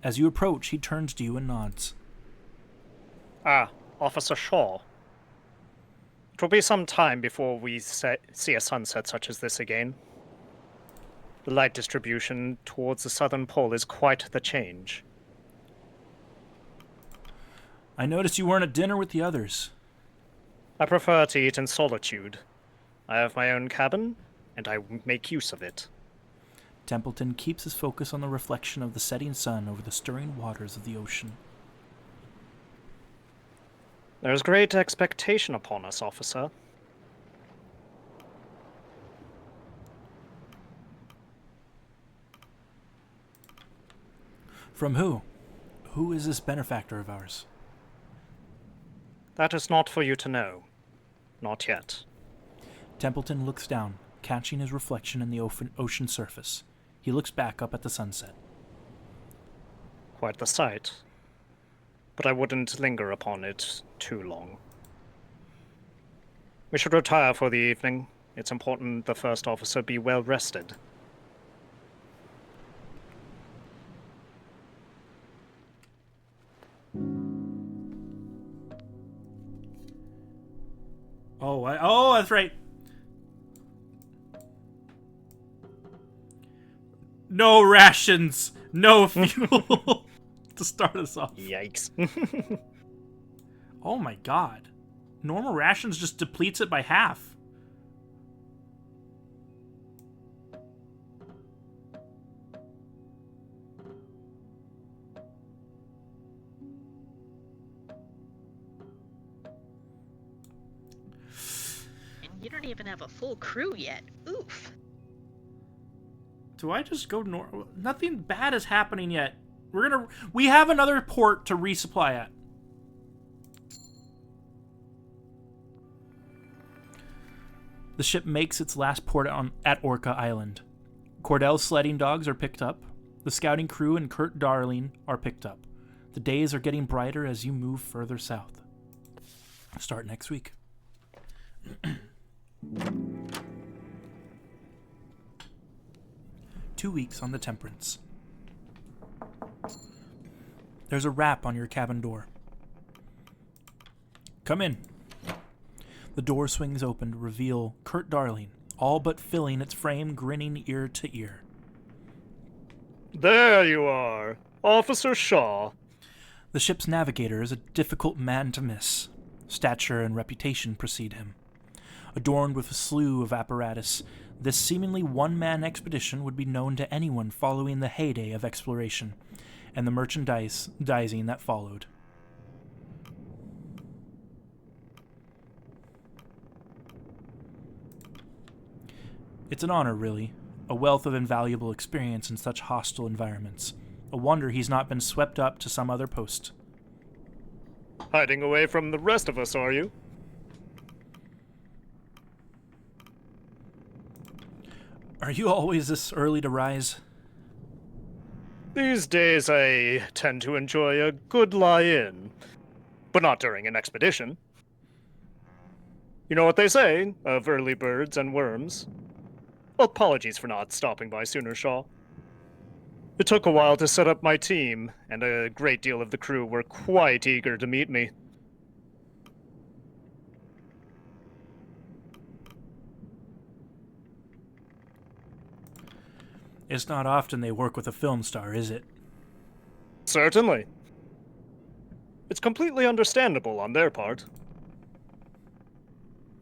As you approach, he turns to you and nods. Ah, Officer Shaw. It will be some time before we see a sunset such as this again. The light distribution towards the southern pole is quite the change. I noticed you weren't at dinner with the others. I prefer to eat in solitude. I have my own cabin, and I make use of it. Templeton keeps his focus on the reflection of the setting sun over the stirring waters of the ocean. There's great expectation upon us, officer. From who? Who is this benefactor of ours? That is not for you to know. Not yet. Templeton looks down, catching his reflection in the ocean surface. He looks back up at the sunset. Quite the sight. But I wouldn't linger upon it too long. We should retire for the evening. It's important the first officer be well rested. Oh, that's right. No rations, no fuel to start us off. Yikes. Oh my god. Normal rations just depletes it by half. And you don't even have a full crew yet. Oof. Do I just go normal? Nothing bad is happening yet. We have another port to resupply at. The ship makes its last port at Orca Island. Cordell's sledding dogs are picked up. The scouting crew and Kurt Darling are picked up. The days are getting brighter as you move further south. Start next week. 2 weeks on the Temperance. There's a rap on your cabin door. Come in. The door swings open to reveal Kurt Darling, all but filling its frame, grinning ear to ear. There you are, Officer Shaw. The ship's navigator is a difficult man to miss. Stature and reputation precede him. Adorned with a slew of apparatus, this seemingly one-man expedition would be known to anyone following the heyday of exploration and the merchandising that followed. It's an honor, really, a wealth of invaluable experience in such hostile environments. A wonder he's not been swept up to some other post. Hiding away from the rest of us, are you? Are you always this early to rise? These days I tend to enjoy a good lie-in, but not during an expedition. You know what they say of early birds and worms? Apologies for not stopping by sooner, Shaw. It took a while to set up my team, and a great deal of the crew were quite eager to meet me. It's not often they work with a film star, is it? Certainly. It's completely understandable on their part.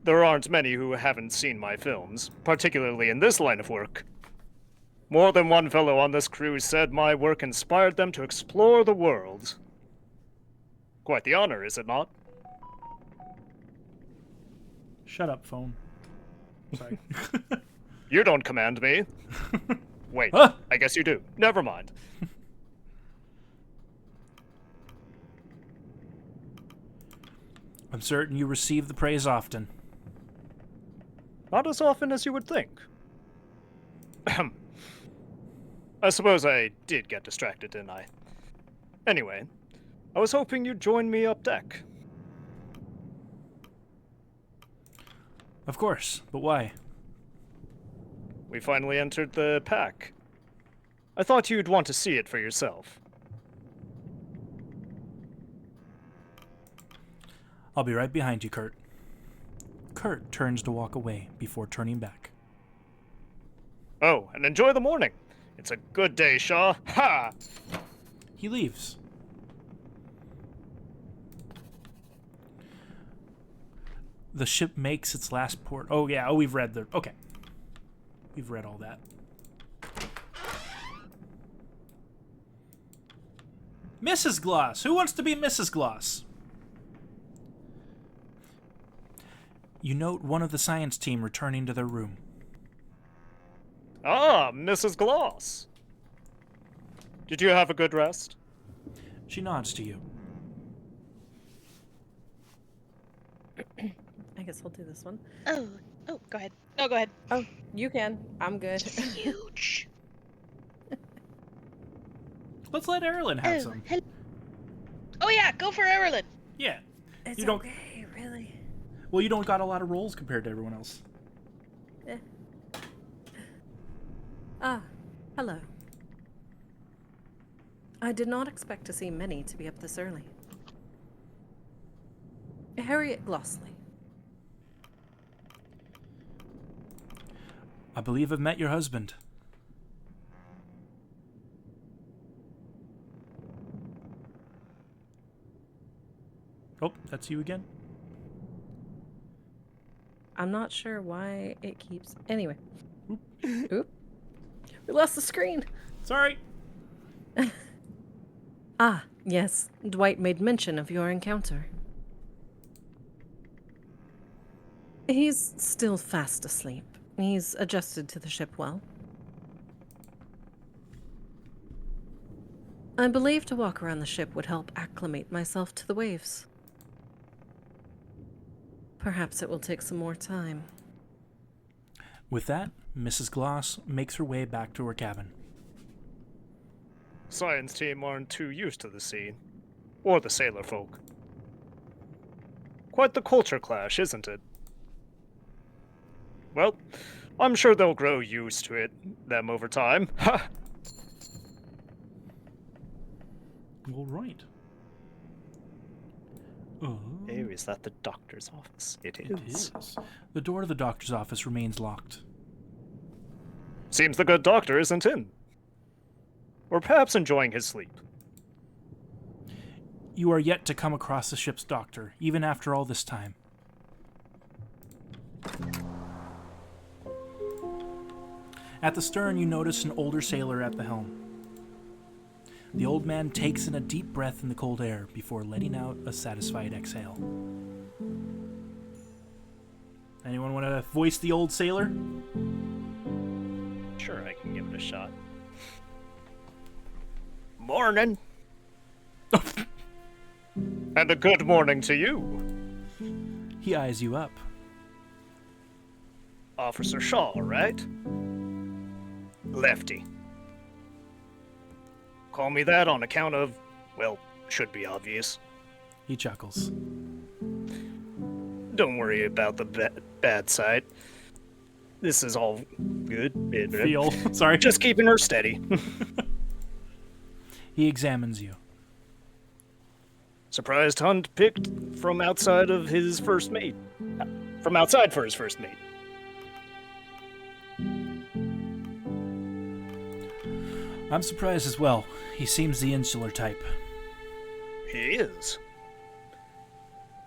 There aren't many who haven't seen my films, particularly in this line of work. More than one fellow on this crew said my work inspired them to explore the world. Quite the honor, is it not? Shut up, phone. Sorry. You don't command me. Wait, Huh? I guess you do. Never mind. I'm certain you receive the praise often. Not as often as you would think. I suppose I did get distracted, didn't I? Anyway, I was hoping you'd join me up deck. Of course, but why? We finally entered the pack. I thought you'd want to see it for yourself. I'll be right behind you, Kurt. Kurt turns to walk away before turning back. Oh, and enjoy the morning. It's a good day, Shaw. Ha! He leaves. The ship makes its last port. Oh, yeah. Oh, we've read the... Okay. We've read all that. Mrs. Gloss. Who wants to be Mrs. Gloss? You note one of the science team returning to their room. Ah, Mrs. Gloss. Did you have a good rest? She nods to you. I guess I'll do this one. Oh, go ahead. No, go ahead. Oh, you can. I'm good. It's huge. Let's let Erilyn have some. Oh yeah, go for Erilyn. Yeah. It's You don't- okay, really. Well, you don't got a lot of rolls compared to everyone else. Eh. Ah, hello. I did not expect to see many to be up this early. Harriet Glossley. I believe I've met your husband. Oh, that's you again? I'm not sure why it keeps... Anyway. Oop. We lost the screen. Sorry. Ah, yes. Dwight made mention of your encounter. He's still fast asleep. He's adjusted to the ship well. I believe to walk around the ship would help acclimate myself to the waves. Perhaps it will take some more time. With that, Mrs. Gloss makes her way back to her cabin. Science team aren't too used to the sea. Or the sailor folk. Quite the culture clash, isn't it? Well, I'm sure they'll grow used to them over time. Ha! All right. Oh, Oh, is that the doctor's office? It it is. is. The door to the doctor's office remains locked. Seems the good doctor isn't in. Or perhaps enjoying his sleep. You are yet to come across the ship's doctor, even after all this time. At the stern, you notice an older sailor at the helm. The old man takes in a deep breath in the cold air before letting out a satisfied exhale. Anyone want to voice the old sailor? Sure, I can give it a shot. Morning! And a good morning to you, He eyes you up. Officer Shaw, right? Lefty. Call me that on account of, well, should be obvious. He chuckles. Don't worry about the bad side. This is all good. Feel. Sorry. Just keeping her steady. He examines you. Surprised Hunt picked from outside of his first mate. From outside for his first mate. I'm surprised as well. He seems the insular type. He is.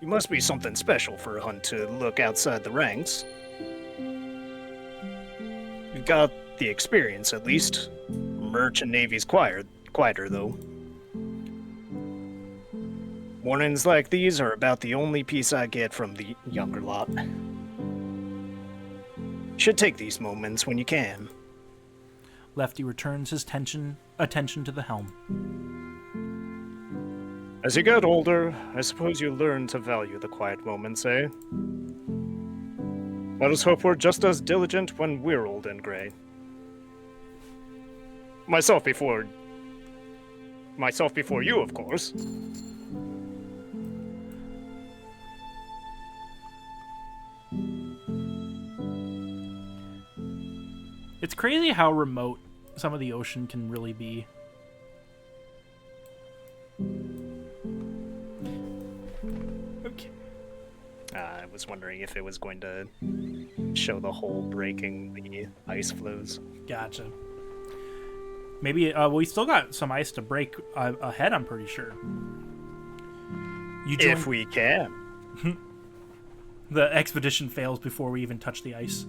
You must be something special for a Hunt to look outside the ranks. You've got the experience, at least. Merchant Navy's quieter, though. Mornings like these are about the only peace I get from the younger lot. Should take these moments when you can. Lefty returns his attention to the helm. As you get older, I suppose you learn to value the quiet moments, eh? Let us hope we're just as diligent when we're old and gray. Myself before you, of course. It's crazy how remote some of the ocean can really be. Okay. I was wondering if it was going to show the hole breaking the ice floes. Gotcha. Maybe, we still got some ice to break ahead, I'm pretty sure. You join, If we can. the expedition fails before we even touch the ice.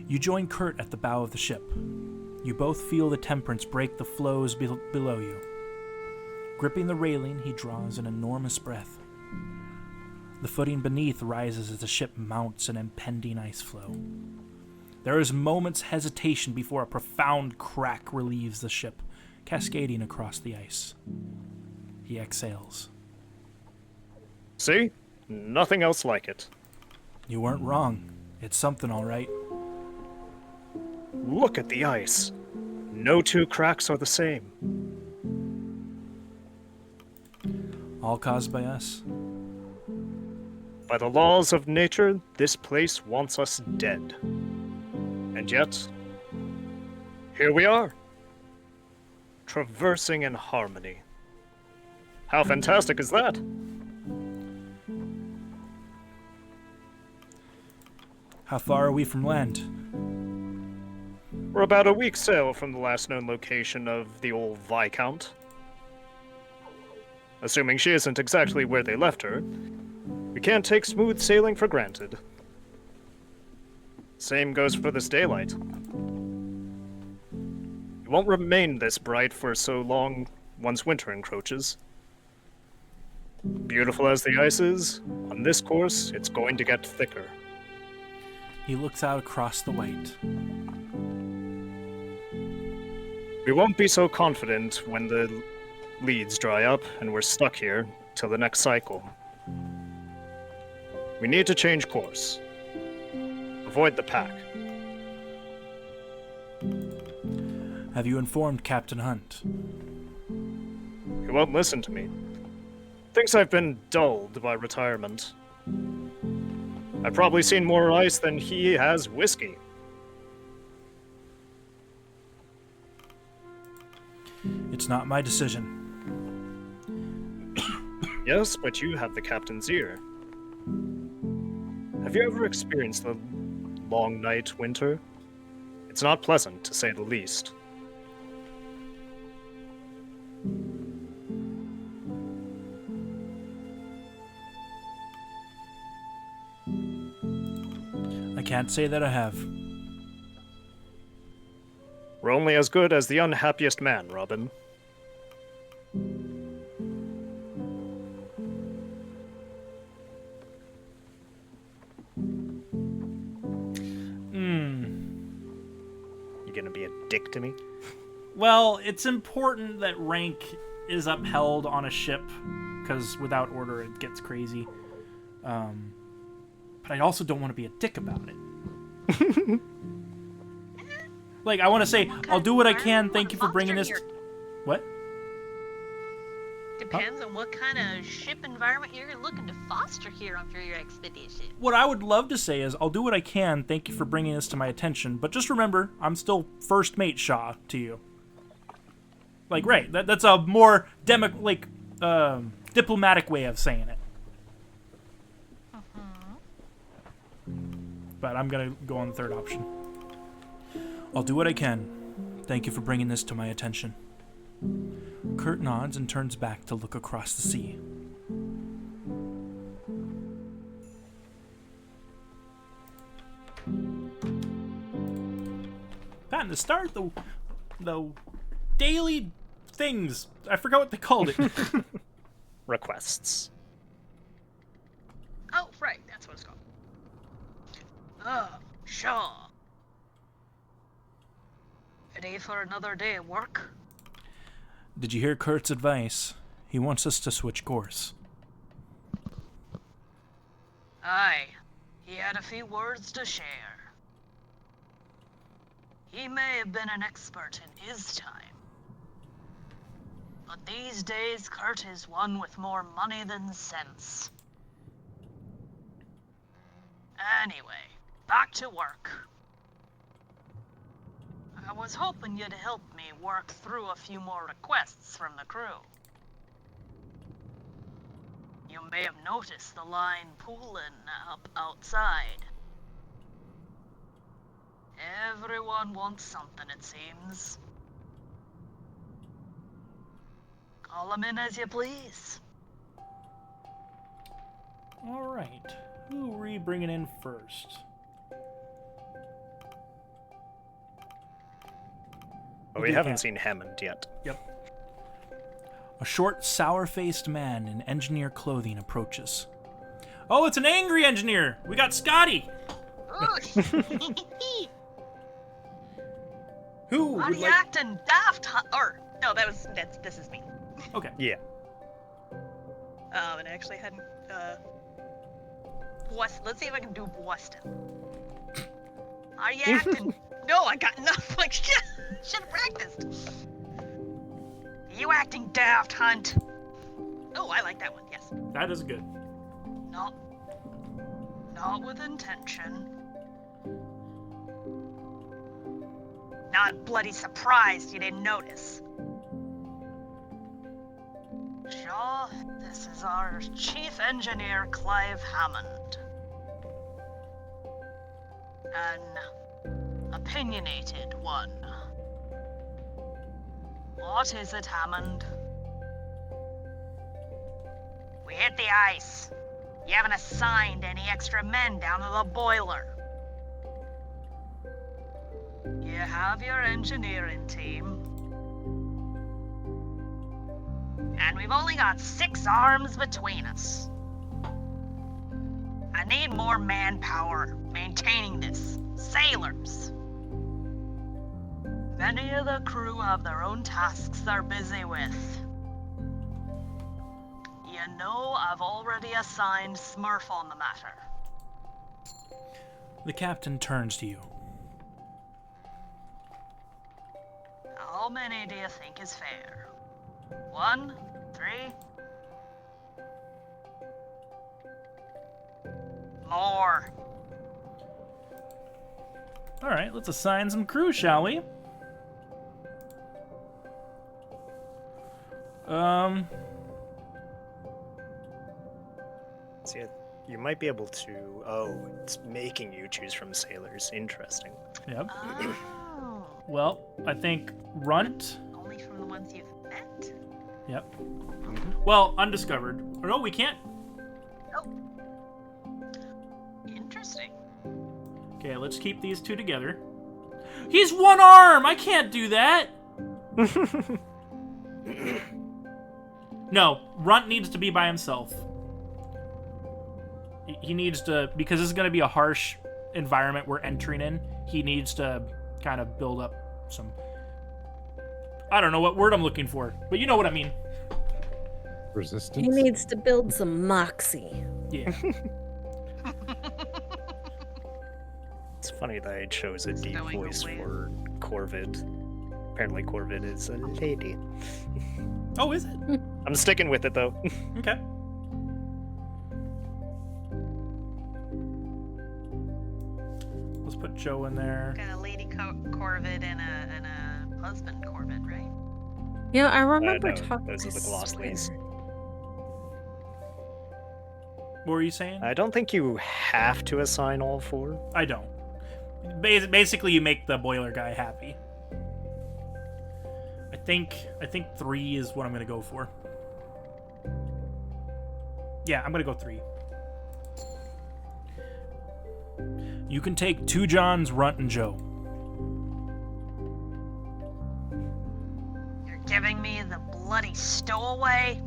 You join Kurt at the bow of the ship. You both feel the temperance break the floes below you. Gripping the railing, he draws an enormous breath. The footing beneath rises as the ship mounts an impending ice flow. There is moments' hesitation before a profound crack relieves the ship, cascading across the ice. He exhales. See? Nothing else like it. You weren't wrong. It's something, all right. Look at the ice. No two cracks are the same. All caused by us. By the laws of nature, this place wants us dead. And yet, here we are. Traversing in harmony. How fantastic is that? How far are we from land? We're about a week's sail from the last known location of the old Viscount. Assuming she isn't exactly where they left her, we can't take smooth sailing for granted. Same goes for this daylight. It won't remain this bright for so long once winter encroaches. Beautiful as the ice is, on this course, it's going to get thicker. He looks out across the white. We won't be so confident when the leads dry up and we're stuck here till the next cycle. We need to change course. Avoid the pack. Have you informed Captain Hunt? He won't listen to me. Thinks I've been dulled by retirement. I've probably seen more ice than he has whiskey. It's not my decision. Yes, but you have the captain's ear. Have you ever experienced the long night winter? It's not pleasant, to say the least. I can't say that I have. We're only as good as the unhappiest man, Robin. You gonna be a dick to me? Well, it's important that rank is upheld on a ship, because without order it gets crazy. But I also don't want to be a dick about it. Like, I want to say, I'll do what I can, thank you for bringing this... What? Depends on what kind of ship environment you're looking to foster here after your expedition. What I would love to say is, I'll do what I can, thank you for bringing this to my attention, but just remember, I'm still first mate Shaw to you. Like, right, that's a more diplomatic way of saying it. But I'm gonna go on the third option. I'll do what I can. Thank you for bringing this to my attention. Kurt nods and turns back to look across the sea. Patton, to start the daily things, I forgot what they called it. Requests. Oh, right, that's what it's called. Oh, Shaw. Ready for another day of work? Did you hear Kurt's advice? He wants us to switch course. Aye, he had a few words to share. He may have been an expert in his time, but these days Kurt is one with more money than sense. Anyway, back to work. I was hoping you'd help me work through a few more requests from the crew. You may have noticed the line pooling up outside. Everyone wants something, it seems. Call them in as you please. All right. Who are we bringing in first? Oh, we haven't seen Hammond yet. Yep. A short, sour-faced man in engineer clothing approaches. Oh, it's an angry engineer. We got Scotty. Ooh. Who Why would are you like... acting daft? Or no, this is me. Okay. Yeah. And I actually hadn't. Let's see if I can do Weston. Are you acting? No, I got enough. Like shit. Should have practiced. You acting daft, Hunt? Oh, I like that one. Yes. That is good. Not with intention. Not bloody surprised you didn't notice. Sure, this is our chief engineer, Clive Hammond. An opinionated one. What is it, Hammond? We hit the ice. You haven't assigned any extra men down to the boiler. You have your engineering team. And we've only got 6 arms between us. I need more manpower maintaining this. Sailors. Many of the crew have their own tasks they're busy with. You know I've already assigned Smurf on the matter. The captain turns to you. How many do you think is fair? 1, 3? More. All right, let's assign some crew, shall we? See, you might be able to. Oh, it's making you choose from sailors. Interesting. Yep. Oh. Well, I think Runt. Only from the ones you've met? Yep. Well, undiscovered. Or no, we can't. Oh. Interesting. Okay, let's keep these two together. He's one arm! I can't do that! No, Runt needs to be by himself. He needs to, because this is going to be a harsh environment we're entering in, he needs to kind of build up some... I don't know what word I'm looking for, but you know what I mean. Resistance? He needs to build some moxie. Yeah. It's funny that I chose a deep Spelling voice away. for Corvid. Apparently, Corvid is a lady. Oh, is it? I'm sticking with it though. Okay. Let's put Joe in there. Got a lady Corvid and a husband Corvid, right? Yeah, I remember No, talking those to are the Glosslys. Swear. What were you saying? I don't think you have to assign all 4. I don't. Basically, you make the boiler guy happy. I think 3 is what I'm gonna go for. Yeah, I'm gonna go 3. You can take 2 Johns, Runt, and Joe. You're giving me the bloody stowaway?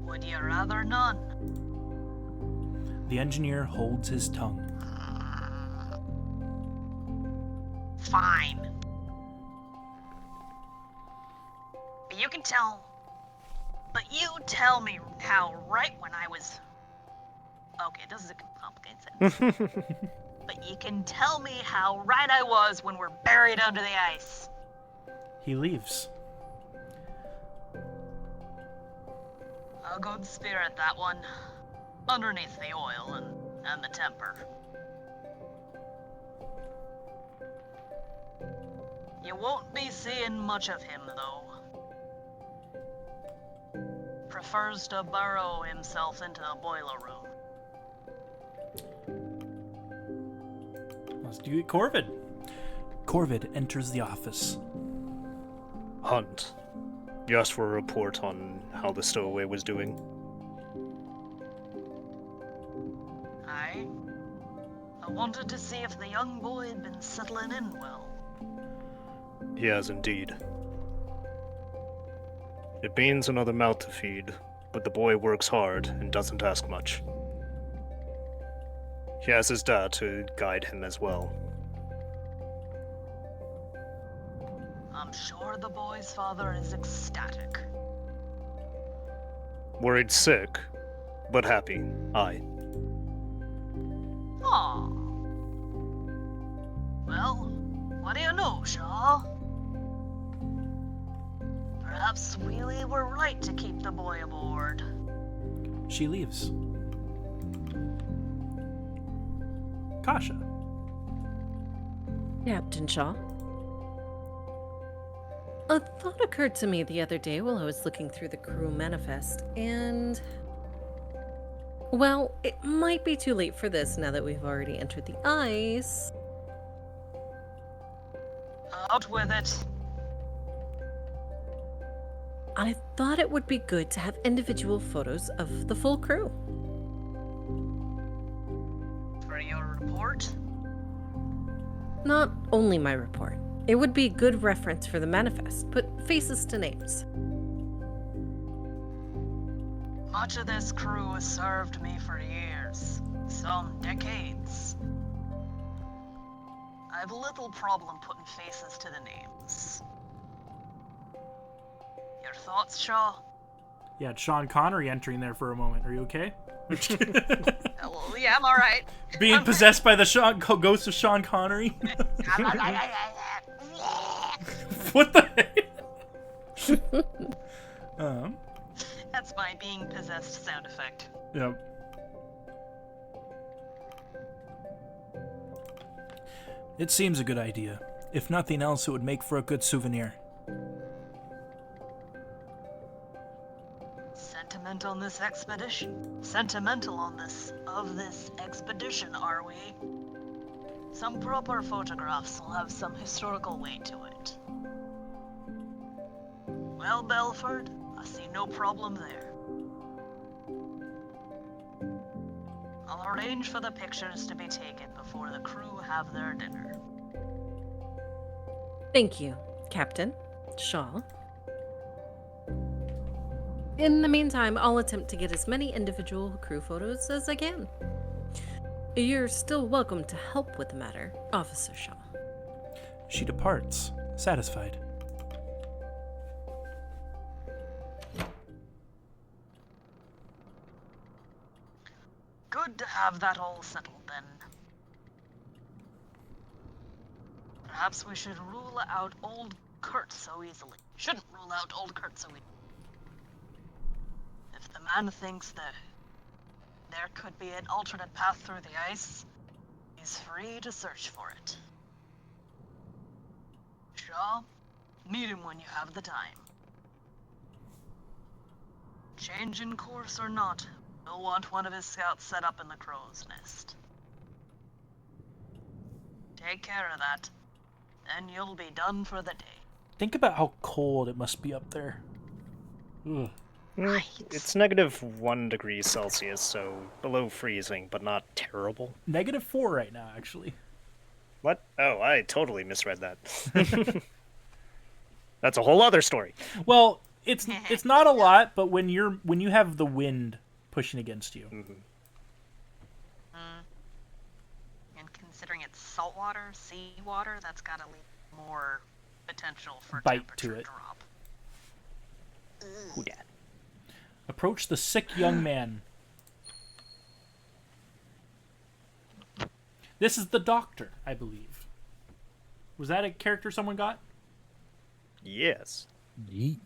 Would you rather none? The engineer holds his tongue. Fine. But you can tell. But you tell me how right when I was. Okay, this is a complicated sentence. But you can tell me how right I was when we're buried under the ice. He leaves. A good spirit, that one. Underneath the oil and the temper. You won't be seeing much of him, though. Prefers to burrow himself into the boiler room. Let's do it, Corvid. Corvid enters the office. Hunt. You asked for a report on how the stowaway was doing. I wanted to see if the young boy had been settling in well. He has indeed. It means another mouth to feed, but the boy works hard and doesn't ask much. He has his dad to guide him as well. I'm sure the boy's father is ecstatic. Worried sick, but happy. Aye. Aw. Well, what do you know, Shaw? Perhaps we were right to keep the boy aboard. She leaves. Kasha. Captain Shaw. A thought occurred to me the other day while I was looking through the crew manifest, and... Well, it might be too late for this now that we've already entered the ice. Out with it. I thought it would be good to have individual photos of the full crew. For your report? Not only my report. It would be good reference for the manifest. Put faces to names. Much of this crew has served me for years, some decades. I have little problem putting faces to the names. Your thoughts, Shaw? Yeah, it's Sean Connery entering there for a moment. Are you okay? Well, yeah, I'm alright. Being possessed by the ghost of Sean Connery? What the heck? That's my being possessed sound effect. Yep. It seems a good idea. If nothing else, it would make for a good souvenir. Sentimental on this expedition? Sentimental on this expedition, are we? Some proper photographs will have some historical weight to it. Well, Belford, I see no problem there. I'll arrange for the pictures to be taken before the crew have their dinner. Thank you, Captain Shaw. In the meantime, I'll attempt to get as many individual crew photos as I can. You're still welcome to help with the matter, Officer Shaw. She departs, satisfied. Good to have that all settled then. Perhaps we should rule out old Kurt so easily. Shouldn't rule out old Kurt so easily. If the man thinks that there could be an alternate path through the ice, he's free to search for it. Shaw, meet him when you have the time. Change in course or not, we'll want one of his scouts set up in the crow's nest. Take care of that, then you'll be done for the day. Think about how cold it must be up there. Ugh. Right. It's -1 degree Celsius, so below freezing, but not terrible. -4 right now, actually. What? Oh, I totally misread that. That's a whole other story. Well, it's not a lot, but when you have the wind pushing against you. Mm-hmm. And considering it's saltwater, seawater, that's gotta leave more potential for Bite temperature to it. drop. Ooh, yeah. Approach the sick young man. This is the doctor, I believe. Was that a character someone got? Yes. Yeet.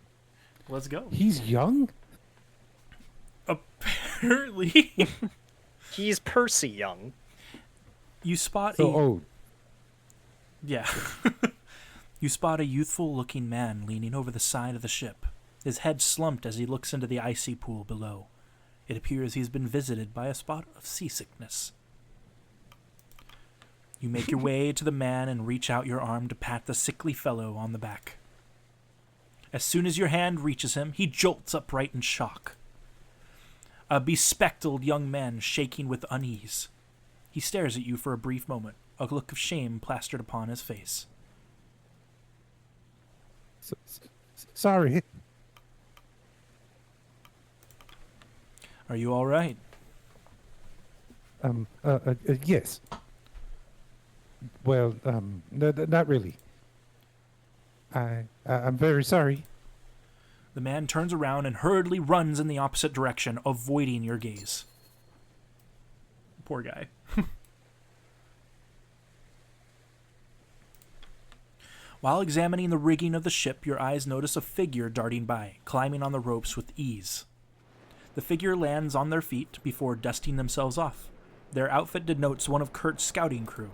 Let's go. He's young? Apparently. He's Percy Young. You spot Yeah. You spot a youthful-looking man leaning over the side of the ship, his head slumped as he looks into the icy pool below. It appears he's been visited by a spot of seasickness. You make your way to the man and reach out your arm to pat the sickly fellow on the back. As soon as your hand reaches him, he jolts upright in shock. A bespectacled young man shaking with unease. He stares at you for a brief moment, a look of shame plastered upon his face. Sorry. Are you all right? Yes. Well, not really. I'm very sorry. The man turns around and hurriedly runs in the opposite direction, avoiding your gaze. Poor guy. While examining the rigging of the ship, your eyes notice a figure darting by, climbing on the ropes with ease. The figure lands on their feet before dusting themselves off. Their outfit denotes one of Kurt's scouting crew.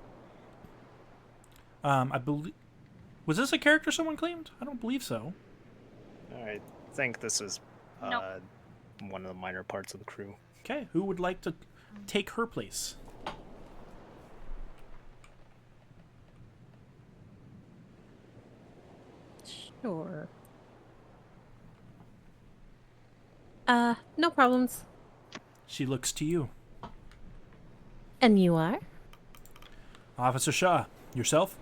I believe... Was this a character someone claimed? I don't believe so. I think this is Nope. one of the minor parts of the crew. Okay, who would like to take her place? Sure. No problems. She looks to you. And you are? Officer Shaw, yourself?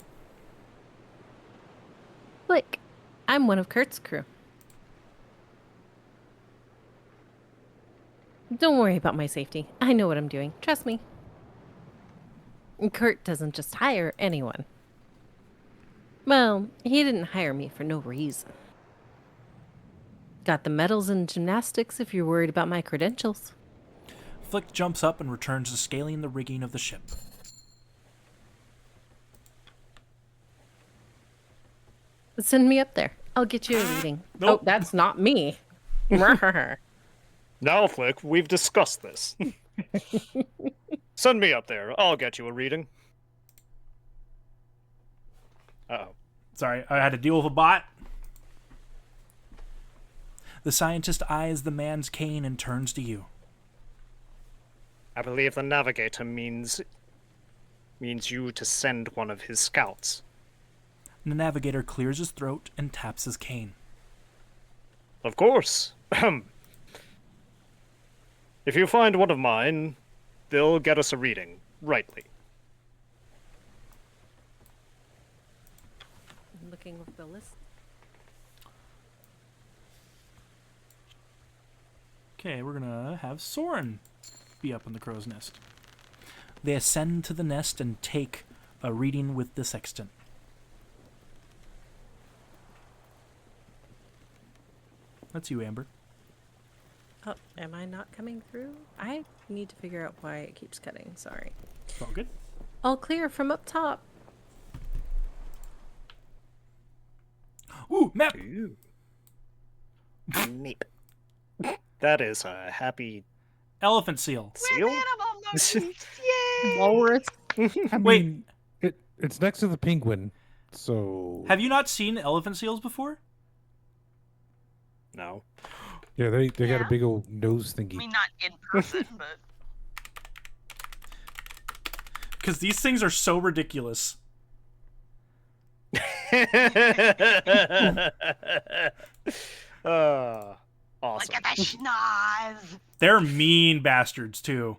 Blake. I'm one of Kurt's crew. Don't worry about my safety. I know what I'm doing. Trust me. Kurt doesn't just hire anyone. Well, he didn't hire me for no reason. Got the medals in gymnastics if you're worried about my credentials. Flick jumps up and returns to scaling the rigging of the ship. Send me up there. I'll get you a reading. Nope. Oh, that's not me. Now, Flick, we've discussed this. Send me up there. I'll get you a reading. Uh-oh. Sorry, I had to deal with a bot. The scientist eyes the man's cane and turns to you. I believe the navigator means you to send one of his scouts. The navigator clears his throat and taps his cane. Of course. If you find one of mine, they'll get us a reading, rightly. Looking with the list. Okay, we're gonna have Soren be up in the crow's nest. They ascend to the nest and take a reading with the sextant. That's you, Amber. Oh, am I not coming through? I need to figure out why it keeps cutting. Sorry. It's all good. All clear from up top. Ooh, map! Ooh. Neat. That is a happy Elephant seal. seal? Animal monkeys, yay! Walrus. I Wait. mean, it's next to the penguin, so Have you not seen elephant seals before? No. yeah, they got a Yeah. big old nose I thingy. mean, not in person, but Because these things are so ridiculous. Awesome. look at the schnoz. They're mean bastards, too.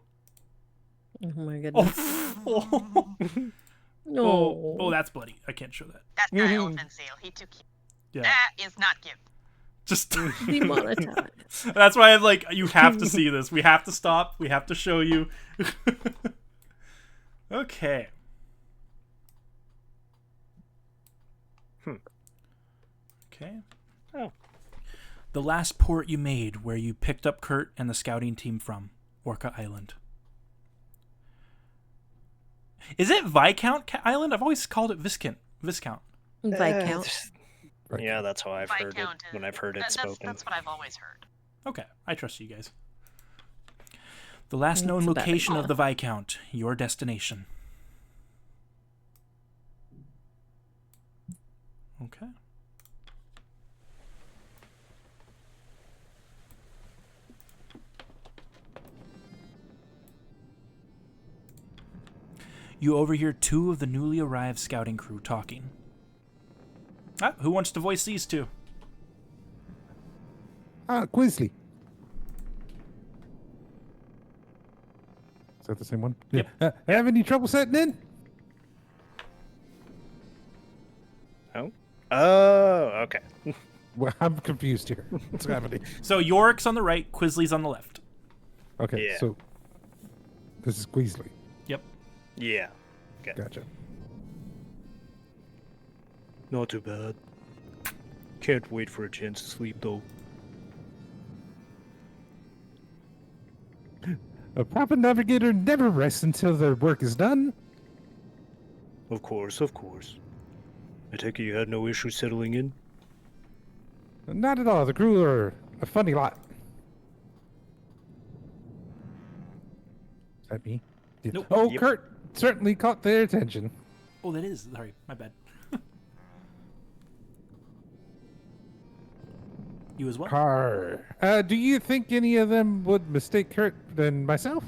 Oh my goodness. Oh, No. oh, that's bloody. I can't show that. That's not elephant seal. He too cute. Yeah. That is not cute. Just Demonetized. That's why I'm like, you have to see this. We have to stop. We have to show you. Okay. Okay. Oh. The last port you made where you picked up Kurt and the scouting team from, Orca Island. Is it Viscount Island? I've always called it Viscount. Viscount. Right. Yeah, that's how I've heard it Viscount when I've heard it that's, spoken. That's what I've always heard. Okay, I trust you guys. The last known That's a bad location of idea. the Viscount, your destination. Okay. You overhear two of the newly arrived scouting crew talking. Ah, who wants to voice these two? Quisley. Is that the same one? Yep. Yeah. Have any trouble setting in? Oh, okay. Well, I'm confused here. What's happening? So Yorick's on the right, Quisley's on the left. Okay, Yeah. so this is Queasley. Yep. Yeah. Gotcha. Not too bad. Can't wait for a chance to sleep, though. A proper navigator never rests until their work is done. Of course, of course. I take it you had no issue settling in? Not at all. The crew are a funny lot. Is that me? Yeah. Nope. Oh, Yep. Kurt certainly caught their attention. Oh, that is. Sorry, my bad. You as well? Har. Do you think any of them would mistake Kurt than myself?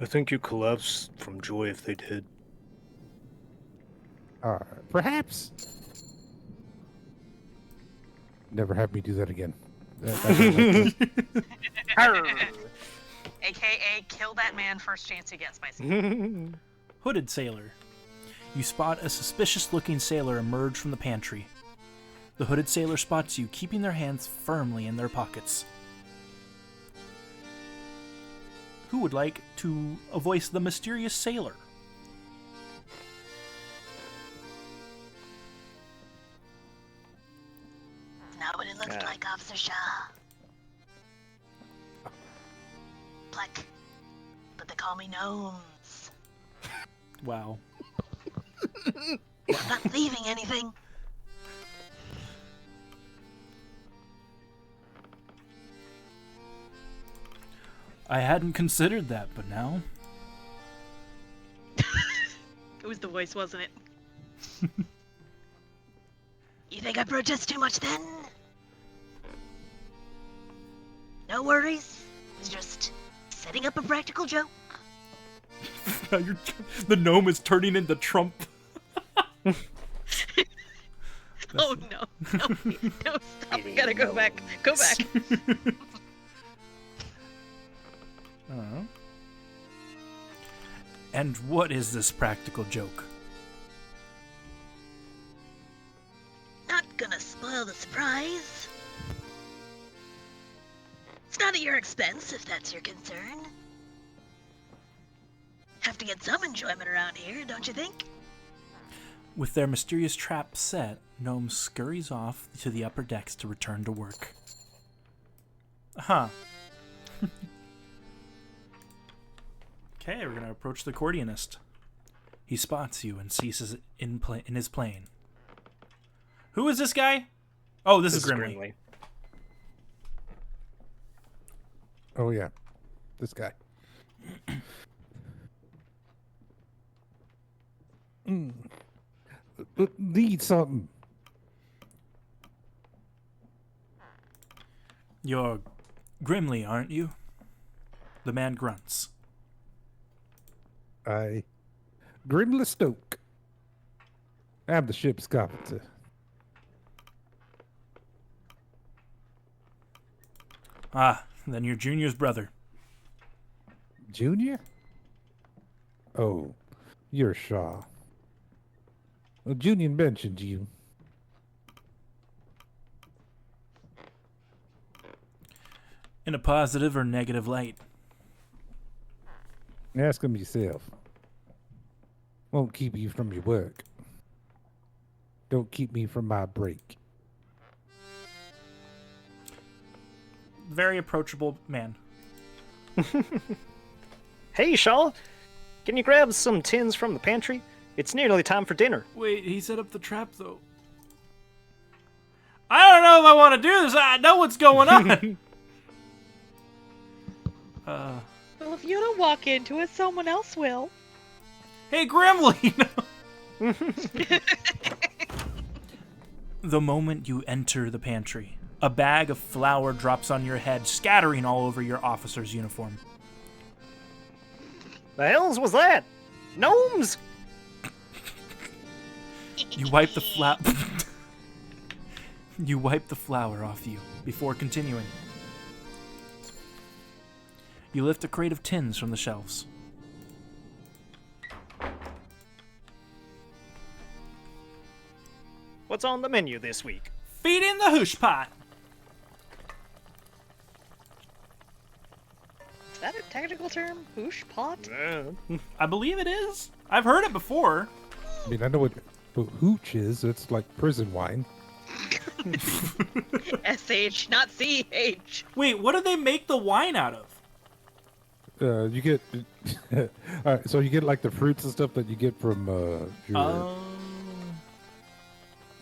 I think you collapse from joy if they did. Perhaps. Never have me do that again. I don't like this. AKA, kill that man first chance he gets, basically. Hooded sailor. You spot a suspicious-looking sailor emerge from the pantry. The hooded sailor spots you, keeping their hands firmly in their pockets. Who would like to voice the mysterious sailor? Not what it looks Yeah. like, Officer Shaw. Pluck. But they call me Gnomes. Wow. I'm not leaving anything. I hadn't considered that, but now... It was the voice, wasn't it? You think I protest too much then? No worries. It was just setting up a practical joke. The gnome is turning into Trump. Oh no, no, no, stop, we gotta go back. Go back. And what is this practical joke? Not gonna spoil the surprise. It's not at your expense, if that's your concern. Have to get some enjoyment around here, don't you think? With their mysterious trap set, Gnome scurries off to the upper decks to return to work. Huh. Okay, we're gonna approach the accordionist. He spots you and ceases in his plane. Who is this guy? Oh, this is Grimly. Oh, yeah. This guy. Need something. You're Grimly, aren't you? The man grunts. Grimly Stoke. I'm the ship's carpenter. Ah, then you're Junior's brother. Junior? Oh, you're Shaw. Well, Junior mentioned you. In a positive or negative light? Ask him yourself. Won't keep you from your work. Don't keep me from my break. Very approachable man. Hey, Shaw! Can you grab some tins from the pantry? It's nearly time for dinner. Wait, he set up the trap, though. I don't know if I want to do this. I know what's going on. Well, if you don't walk into it, someone else will. Hey, Grimly! The moment you enter the pantry, a bag of flour drops on your head, scattering all over your officer's uniform. The hells was that? Gnomes? You wipe the You wipe the flour off you before continuing. You lift a crate of tins from the shelves. What's on the menu this week? Feed in the hoosh pot. that a technical term? Hoosh pot? I believe it is. I've heard it before. I mean, I know what hooch is. It's like prison wine. SH, not CH. Wait, what do they make the wine out of? You get, all right, so you get like the fruits and stuff that you get from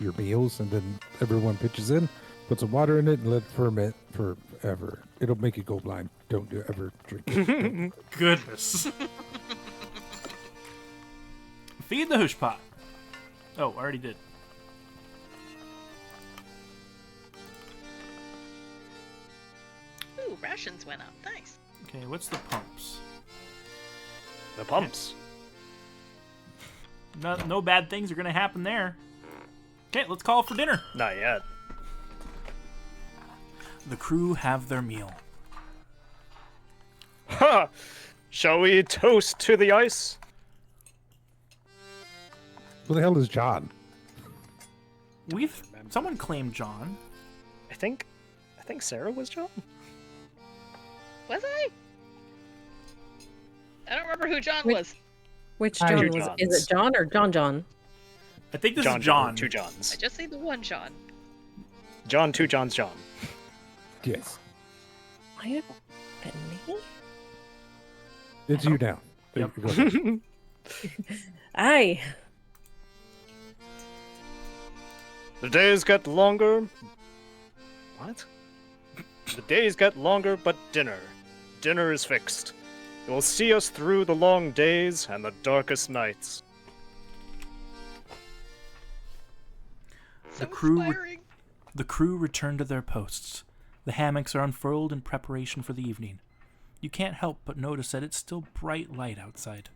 your meals, and then everyone pitches in, put some water in it, and let it ferment forever. It'll make you go blind. Don't ever drink it. Goodness. Feed the hoosh pot. Oh, I already did. Ooh, rations went up. Nice. Okay, what's the pumps? The pumps. No bad things are gonna happen there. Okay, let's call for dinner. Not yet. The crew have their meal. Ha! Shall we toast to the ice? Who the hell is John? Someone claimed John. I think Sarah was John. Was I? I don't remember who John Wait. was. Which Hi, John Two was? Johns. Is it John or John? I think this John, is John. Two Johns. I just see the one John. John, two Johns, John. Yes. Might have been me. It's you now. Yep. Go ahead. Aye. The days get longer. What? The days get longer, but dinner. Dinner is fixed. It will see us through the long days and the darkest nights. So The crew return to their posts. The hammocks are unfurled in preparation for the evening. You can't help but notice that it's still bright light outside.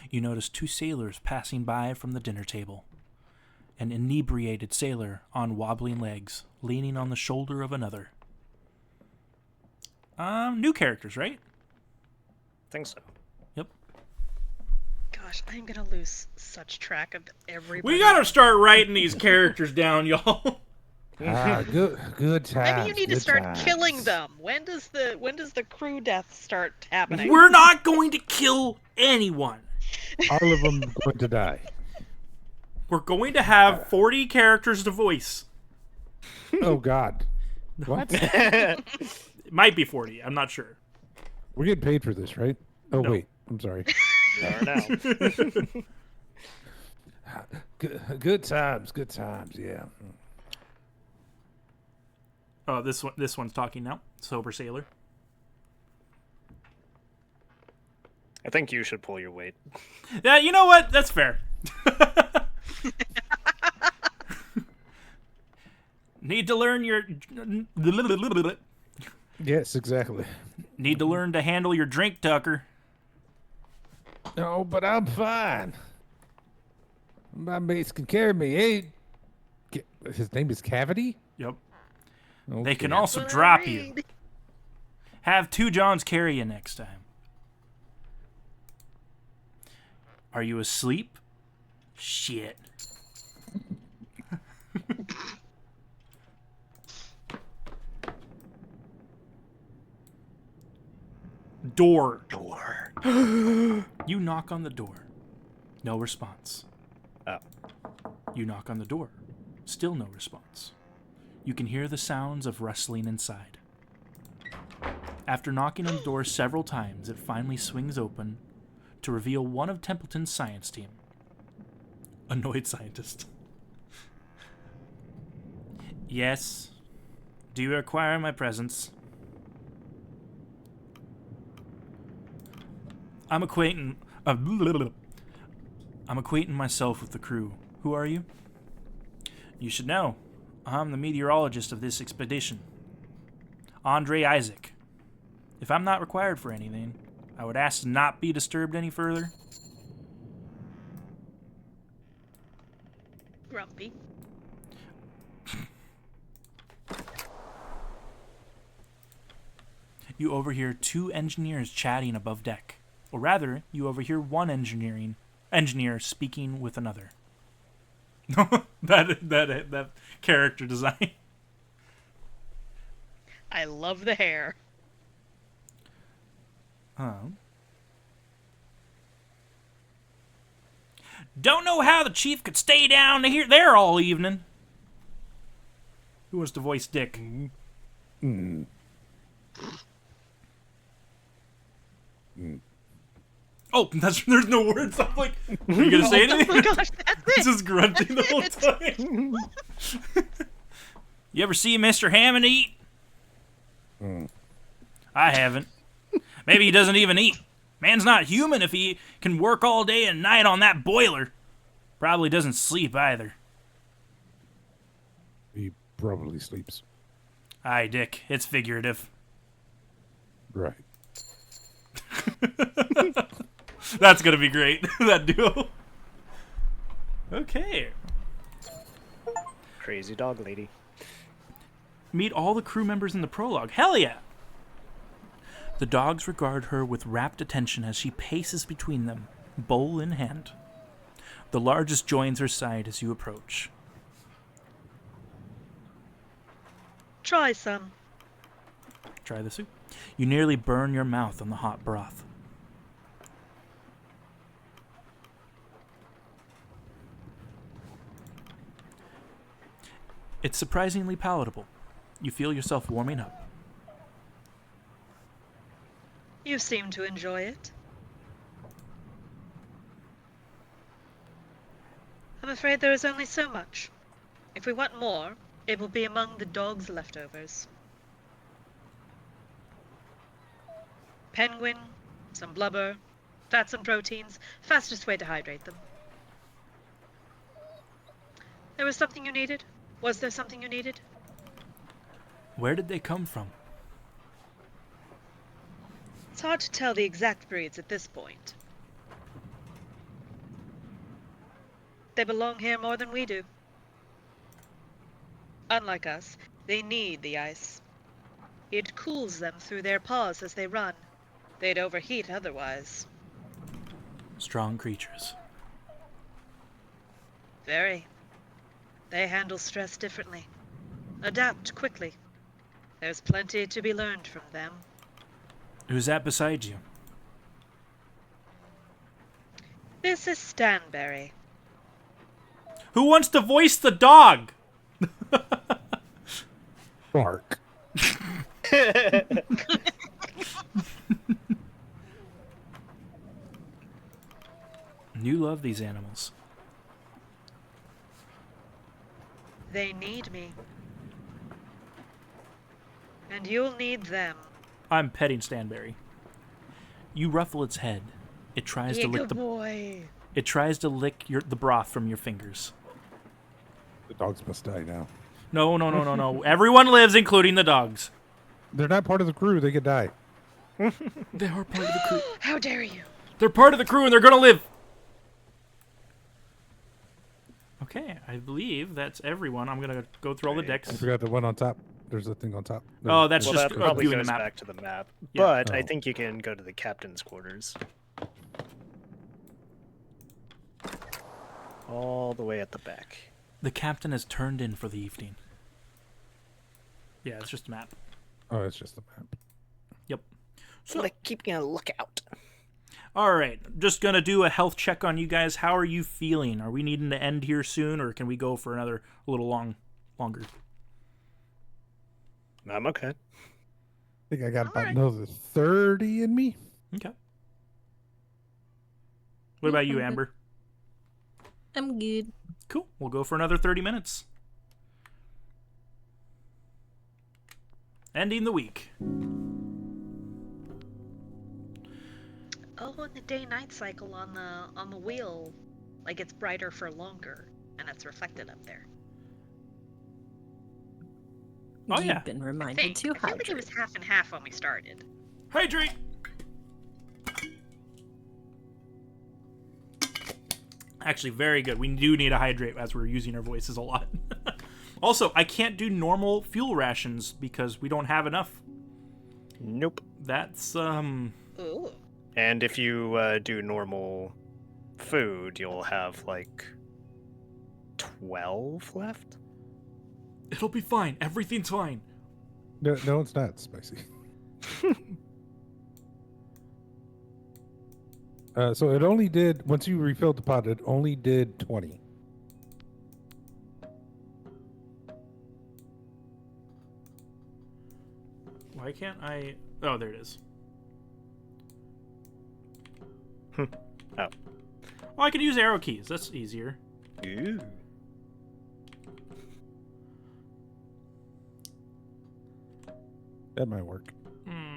You notice two sailors passing by from the dinner table. An inebriated sailor on wobbling legs, leaning on the shoulder of another. New characters, right? Think so. Yep. Gosh, I'm gonna lose such track of everybody. We gotta start writing these characters down, y'all. Good times. Maybe you need to good start times. killing them. When does the crew death start happening? We're not going to kill anyone. All of them going to die. We're going to have 40 characters to voice. Oh God. What? It might be 40. I'm not sure. We're getting paid for this, right? Oh No. wait, I'm sorry. We are now. Good times, good times. Yeah. Oh, this one's talking now. Sober sailor. I think you should pull your weight. Yeah, you know what? That's fair. Need to learn your. Yes, exactly. Need to learn to handle your drink, Tucker. No, but I'm fine. My mates can carry me. Hey, his name is Cavity. Yep. Okay. They can also drop you. Have two Johns carry you next time. Are you asleep? Shit. Door. You knock on the door. No response. Oh. You knock on the door. Still no response. You can hear the sounds of rustling inside. After knocking on the door several times, it finally swings open to reveal one of Templeton's science team. Annoyed scientist. Yes. Do you require my presence? I'm acquainting myself with the crew. Who are you? You should know. I'm the meteorologist of this expedition. Andre Isaac. If I'm not required for anything, I would ask to not be disturbed any further. Grumpy. You overhear two engineers chatting above deck. Or rather, you overhear one engineer speaking with another. that character design. I love the hair. Don't know how the chief could stay down here there all evening. Who wants to voice Dick? Oh, there's no words. I'm like, are you gonna say anything? Oh my gosh, that's it. Just grunting the whole That's time. You ever see Mr. Hammond eat? I haven't. Maybe he doesn't even eat. Man's not human if he can work all day and night on that boiler. Probably doesn't sleep either. He probably sleeps. Aye, Dick, it's figurative. Right. That's gonna be great, that duo. Okay. Crazy dog lady. Meet all the crew members in the prologue. Hell yeah! The dogs regard her with rapt attention as she paces between them, bowl in hand. The largest joins her side as you approach. Try some. Try the soup. You nearly burn your mouth on the hot broth. It's surprisingly palatable. You feel yourself warming up. You seem to enjoy it. I'm afraid there is only so much. If we want more, it will be among the dog's leftovers. Penguin, some blubber, fats and proteins, fastest way to hydrate them. There was something you needed? Was there something you needed? Where did they come from? It's hard to tell the exact breeds at this point. They belong here more than we do. Unlike us, they need the ice. It cools them through their paws as they run. They'd overheat otherwise. Strong creatures. Very. They handle stress differently. Adapt quickly. There's plenty to be learned from them. Who's that beside you? This is Stanberry. Who wants to voice the dog? Bark. You love these animals. They need me. And you'll need them. I'm petting Stanberry. You ruffle its head. It tries to lick Good boy. It tries to lick the broth from your fingers. The dogs must die now. No. Everyone lives, including the dogs. They're not part of the crew. They could die. They are part of the crew. How dare you? They're part of the crew and they're gonna live. Okay, I believe that's everyone. I'm gonna go through all the decks. I forgot the one on top. There's a thing on top. Oh, that's Well, just that probably viewing the goes map. back to the map. Yeah. But I Oh. think you can go to the captain's quarters. All the way at the back. The captain has turned in for the evening. Yeah, it's just a map. Oh, it's just the map. Yep. So, Like keeping a lookout. all right, just gonna do a health check on you guys. How are you feeling? Are we needing to end here soon, or can we go for another little longer? I'm okay. I think I got about Alright. another 30 in me. Okay. What about you, Amber? I'm good. Cool. We'll go for another 30 minutes. Ending the week. Oh, and the day-night cycle on the wheel, like it's brighter for longer, and it's reflected up there. Oh, You've yeah. been I reminded think. to I feel like it hydrate. was half and half when we started. Hydrate! Actually, very good. We do need to hydrate as we're using our voices a lot. Also, I can't do normal fuel rations because we don't have enough. Nope. That's, Ooh. And if you do normal food, you'll have like 12 left. it'll be fine. Everything's fine. No, it's not spicy. So it only did, once you refilled the pot, it only did 20. Why can't I? Oh, there it is. Oh. Well, I could use arrow keys. That's easier. Ooh. That might work.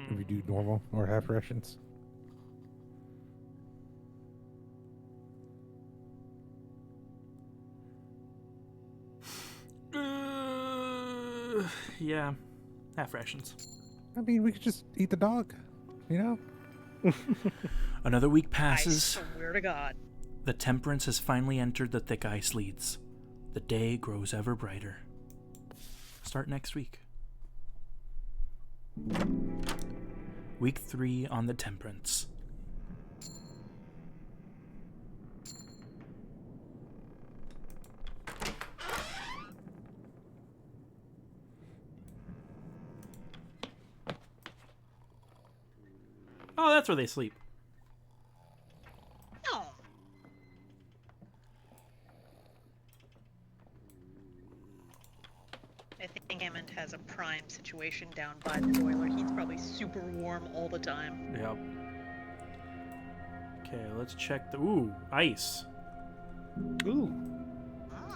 If we do normal or half rations. Yeah, half rations. I mean, we could just eat the dog, you know? Another week I passes. swear to God. The temperance has finally entered the thick ice leads. The day grows ever brighter. Start next week. Week 3 on the temperance. Oh, that's where they sleep. No. I think Hammond has a prime situation down by the boiler. He's probably super warm all the time. Yep. Okay, let's check the... Ooh, ice. Ooh.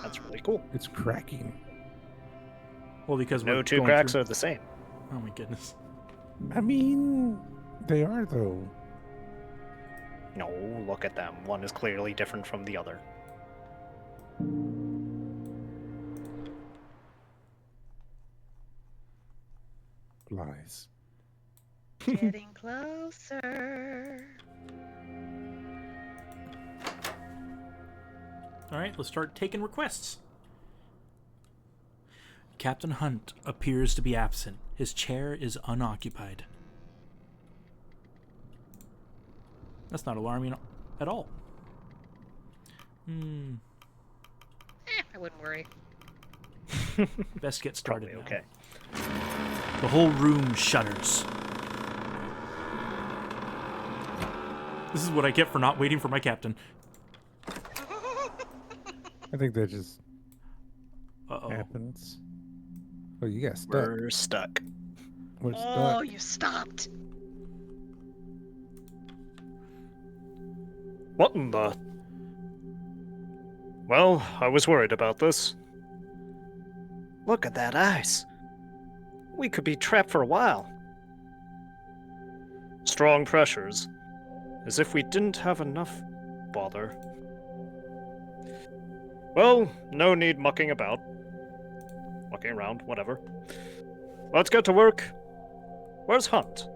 That's really cool. It's cracking. Well, because No we're two going cracks through... are the same. Oh my goodness. I mean, they are, though. No, look at them. One is clearly different from the other. Lies. Getting closer. Alright, let's start taking requests. Captain Hunt appears to be absent. His chair is unoccupied. That's not alarming at all. I wouldn't worry. Best get started Probably now. okay. The whole room shudders. This is what I get for not waiting for my captain. I think that just Uh-oh. happens. Oh, you got stuck. We're stuck. We're Oh, stuck. you stopped. What in the... Well, I was worried about this. Look at that ice. We could be trapped for a while. Strong pressures. As if we didn't have enough bother. Well, no need mucking about. Mucking around, whatever. Let's get to work. Where's Hunt?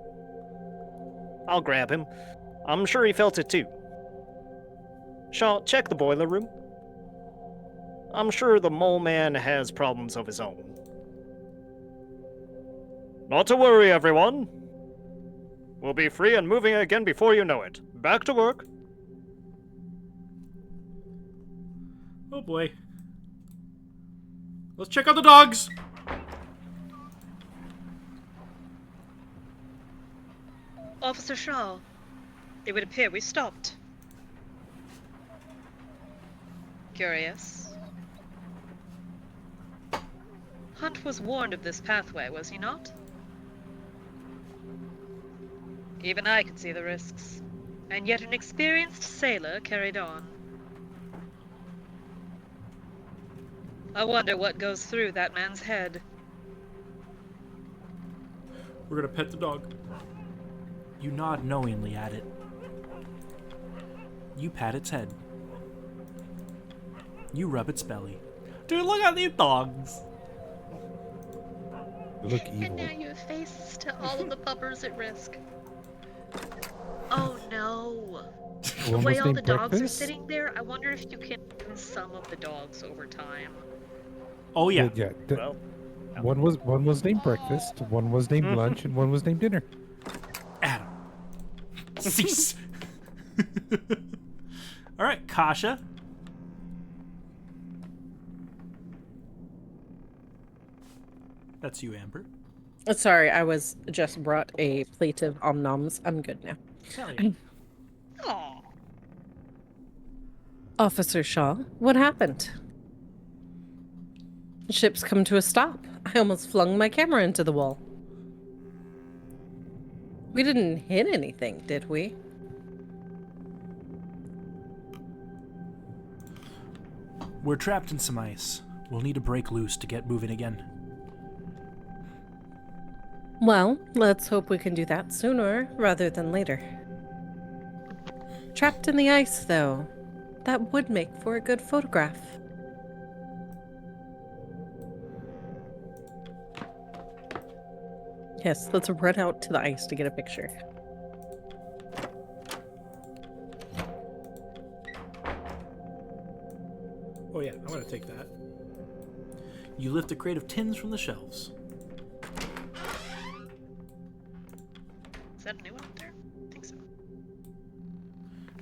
I'll grab him. I'm sure he felt it too. Shaw, check the boiler room. I'm sure the mole man has problems of his own. Not to worry, everyone. We'll be free and moving again before you know it. Back to work. Oh boy. Let's check out the dogs. Officer Shaw, it would appear we stopped. Curious. Hunt was warned of this pathway, was he not? Even I could see the risks, and yet an experienced sailor carried on. I wonder what goes through that man's head. We're gonna pet the dog. You nod knowingly at it. You pat its head. You rub its belly. Dude, look at these dogs. They look And evil. now you're faced to all of the puppers at risk. Oh no. The One way was all the named dogs are Breakfast. sitting there, I wonder if you can some of the dogs over time. Oh yeah. Yeah. Well, One was named breakfast, one was named lunch, and one was named dinner. Adam. Cease. All right, Kasha. That's you, Amber. Sorry, I was just brought a plate of omnoms. I'm good now. Hell yeah. Oh, Officer Shaw, what happened? The ship's come to a stop. I almost flung my camera into the wall. We didn't hit anything, did we? We're trapped in some ice. We'll need to break loose to get moving again. Well, let's hope we can do that sooner rather than later. Trapped in the ice, though. That would make for a good photograph. Yes, let's run out to the ice to get a picture. Oh yeah, I'm gonna take that. You lift a crate of tins from the shelves. is that a new one up there? I think so.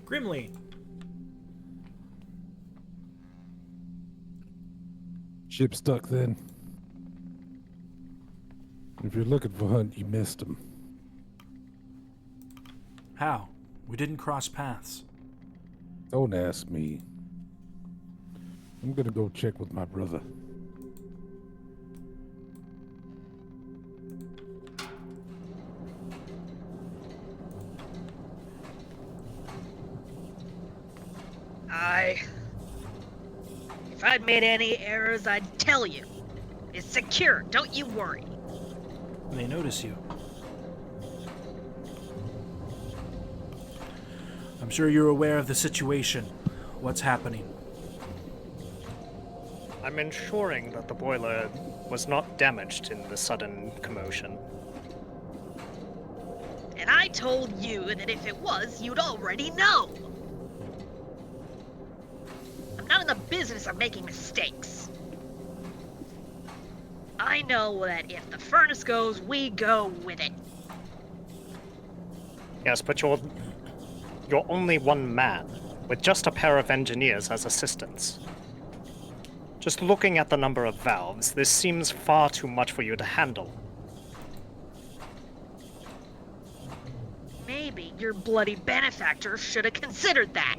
Grimly, Ship stuck then. If you're looking for Hunt, you missed him. how? We didn't cross paths. Don't ask me. I'm gonna go check with my brother. If I'd made any errors, I'd tell you. It's secure, don't you worry. They notice you. I'm sure you're aware of the situation. What's happening? I'm ensuring that the boiler was not damaged in the sudden commotion. And I told you that if it was, you'd already know. I'm not in the business of making mistakes. I know that if the furnace goes, we go with it. Yes, but you're only one man, with just a pair of engineers as assistants. Just looking at the number of valves, this seems far too much for you to handle. Maybe your bloody benefactor should have considered that.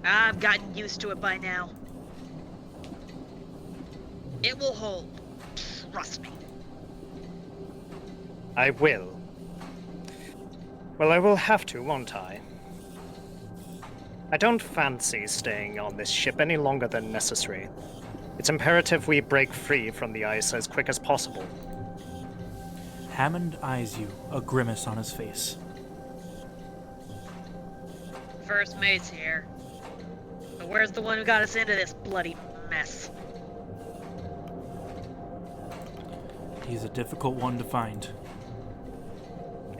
I've gotten used to it by now. It will hold. Trust me. I will. Well, I will have to, won't I? I don't fancy staying on this ship any longer than necessary. It's imperative we break free from the ice as quick as possible. Hammond eyes you, a grimace on his face. First mate's here. But where's the one who got us into this bloody mess? He's a difficult one to find.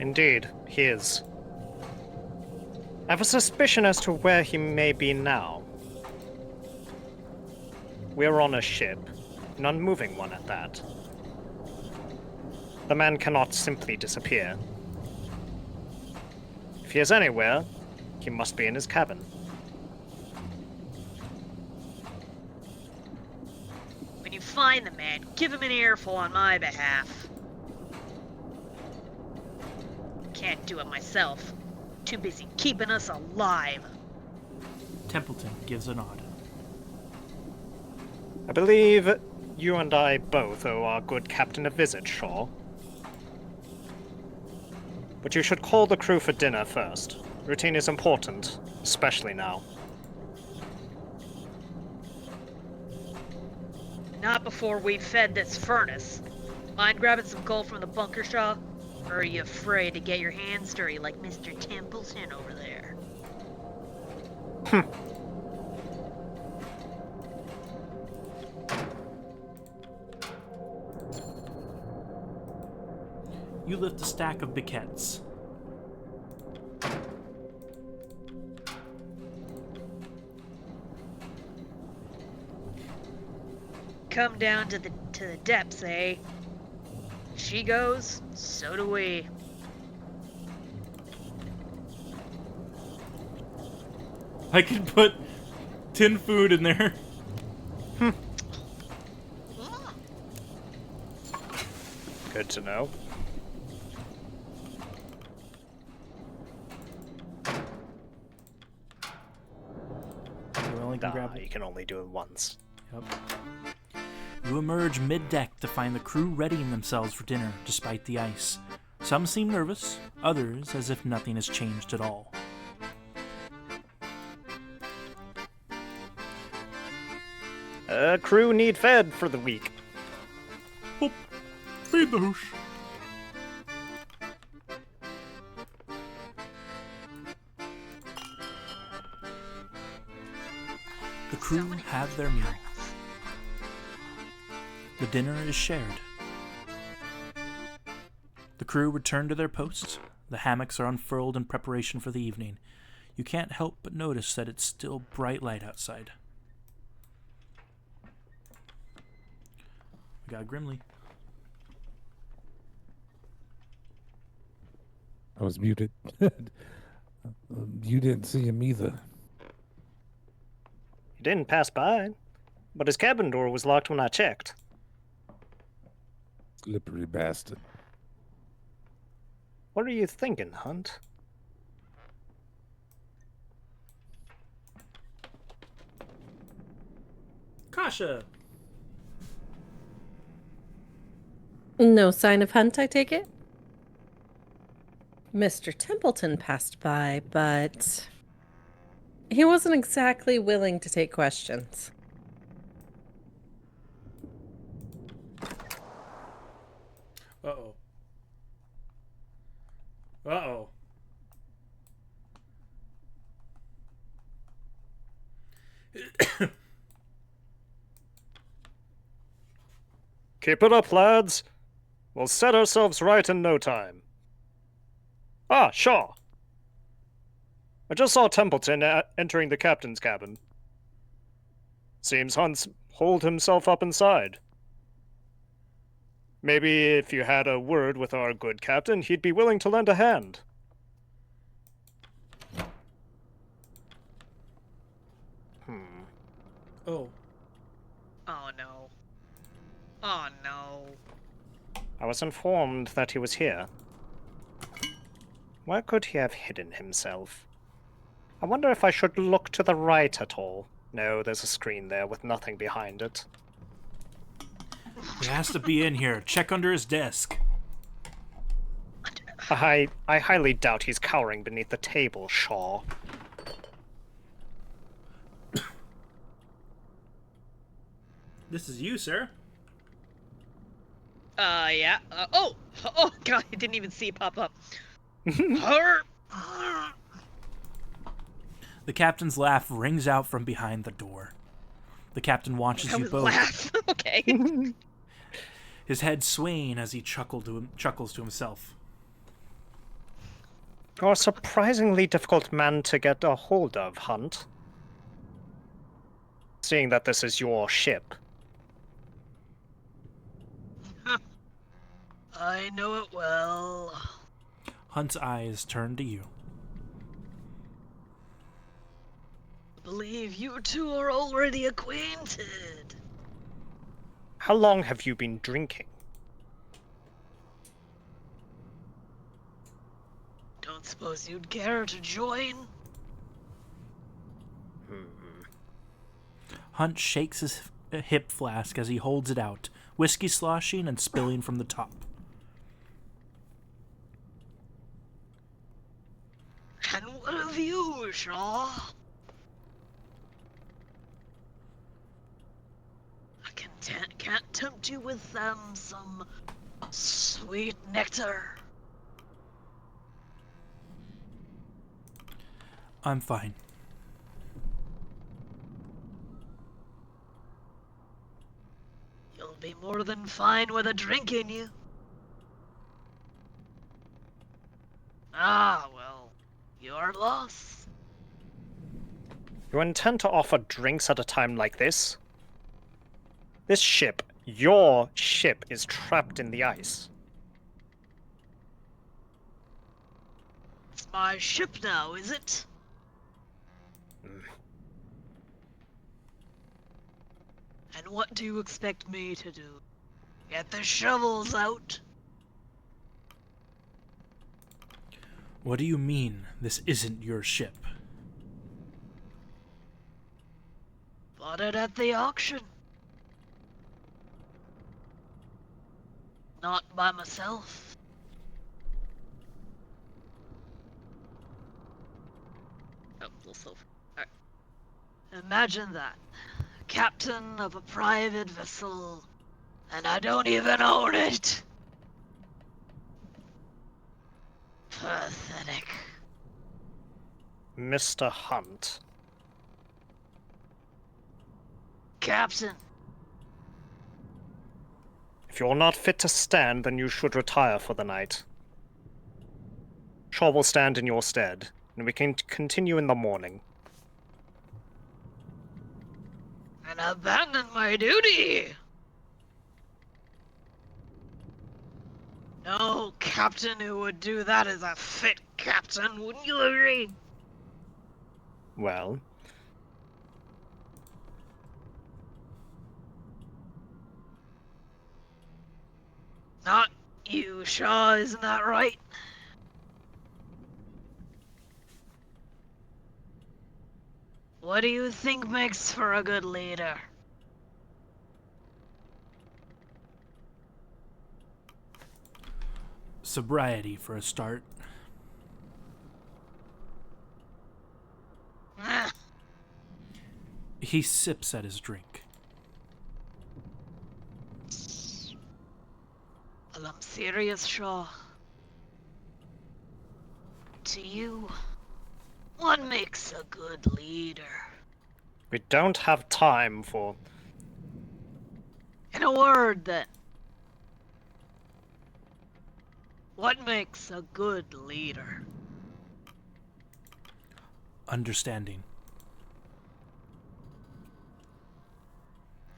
Indeed, he is. I have a suspicion as to where he may be now. We're on a ship, an unmoving one at that. The man cannot simply disappear. If he is anywhere, he must be in his cabin. When you find the man, give him an earful on my behalf. Can't do it myself. Too busy keeping us alive. Templeton gives a nod. I believe you and I both owe our good captain a visit, Shaw. But you should call the crew for dinner first. Routine is important, especially now. Not before we've fed this furnace. Mind grabbing some coal from the bunker, Shaw? Or are you afraid to get your hands dirty like Mr. Templeton over there? You lift a stack of briquettes. Come down to the depths, eh? She goes, so do we. I can put tin food in there. Good to know. You only can grab You can only do it once. Yep. You emerge mid-deck to find the crew readying themselves for dinner, despite the ice. Some seem nervous, others as if nothing has changed at all. Crew need fed for the week. Oh, feed the hoosh. The crew have their meal. The dinner is shared. The crew return to their posts. The hammocks are unfurled in preparation for the evening. You can't help but notice that it's still bright light outside. We got Grimly. I was muted. You didn't see him either. He didn't pass by, but his cabin door was locked when I checked. Slippery bastard. What are you thinking, Hunt? Kasha! No sign of Hunt, I take it? Mr. Templeton passed by, but he wasn't exactly willing to take questions. Uh-oh. Uh-oh. Keep it up, lads. We'll set ourselves right in no time. Ah, Shaw. I just saw Templeton entering the captain's cabin. Seems Hunt's holed himself up inside. Maybe if you had a word with our good captain, he'd be willing to lend a hand. Oh. Oh no. Oh no. I was informed that he was here. Where could he have hidden himself? I wonder if I should look to the right at all. No, there's a screen there with nothing behind it. He has to be in here. Check under his desk. I highly doubt he's cowering beneath the table, Shaw. This is you, sir. Yeah. Oh god, I didn't even see it pop up. Her. The captain's laugh rings out from behind the door. The captain watches That you was both. laugh. Okay. His head swaying as he chuckles to himself. You're a surprisingly difficult man to get a hold of, Hunt. Seeing that this is your ship. I know it well. Hunt's eyes turn to you. I believe you two are already acquainted. How long have you been drinking? Don't suppose you'd care to join? Hunt shakes his hip flask as he holds it out, whiskey sloshing and spilling from the top. And what of you, Shaw? I can't tempt you with some sweet nectar. I'm fine. You'll be more than fine with a drink in you. Ah, well, your loss. You intend to offer drinks at a time like this? This ship, your ship, is trapped in the ice. It's my ship now, is it? And what do you expect me to do? Get the shovels out? What do you mean, this isn't your ship? Bought it at the auction. Not by myself. Oh, little silver. Alright. Imagine that. Captain of a private vessel, and I don't even own it. Pathetic. Mr. Hunt. Captain, If you're not fit to stand, then you should retire for the night. Shaw will stand in your stead, and we can continue in the morning. and abandon my duty. No captain who would do that is a fit captain, wouldn't you agree? Well, Not you, Shaw, isn't that right? What do you think makes for a good leader? Sobriety for a start. Ah, He sips at his drink. well, I'm serious, Shaw. To you, what makes a good leader? we don't have time for... In a word, then. What makes a good leader? Understanding.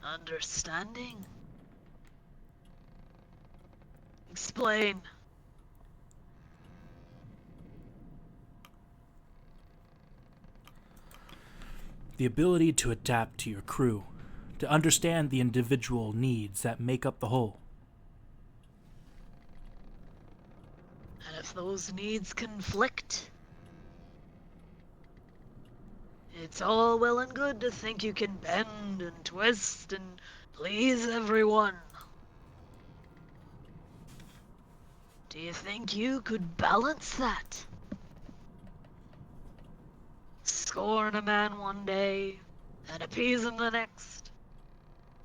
Understanding? Explain. The ability to adapt to your crew, to understand the individual needs that make up the whole. And if those needs conflict, it's all well and good to think you can bend and twist and please everyone. Do you think you could balance that? Scorn a man one day and appease him the next.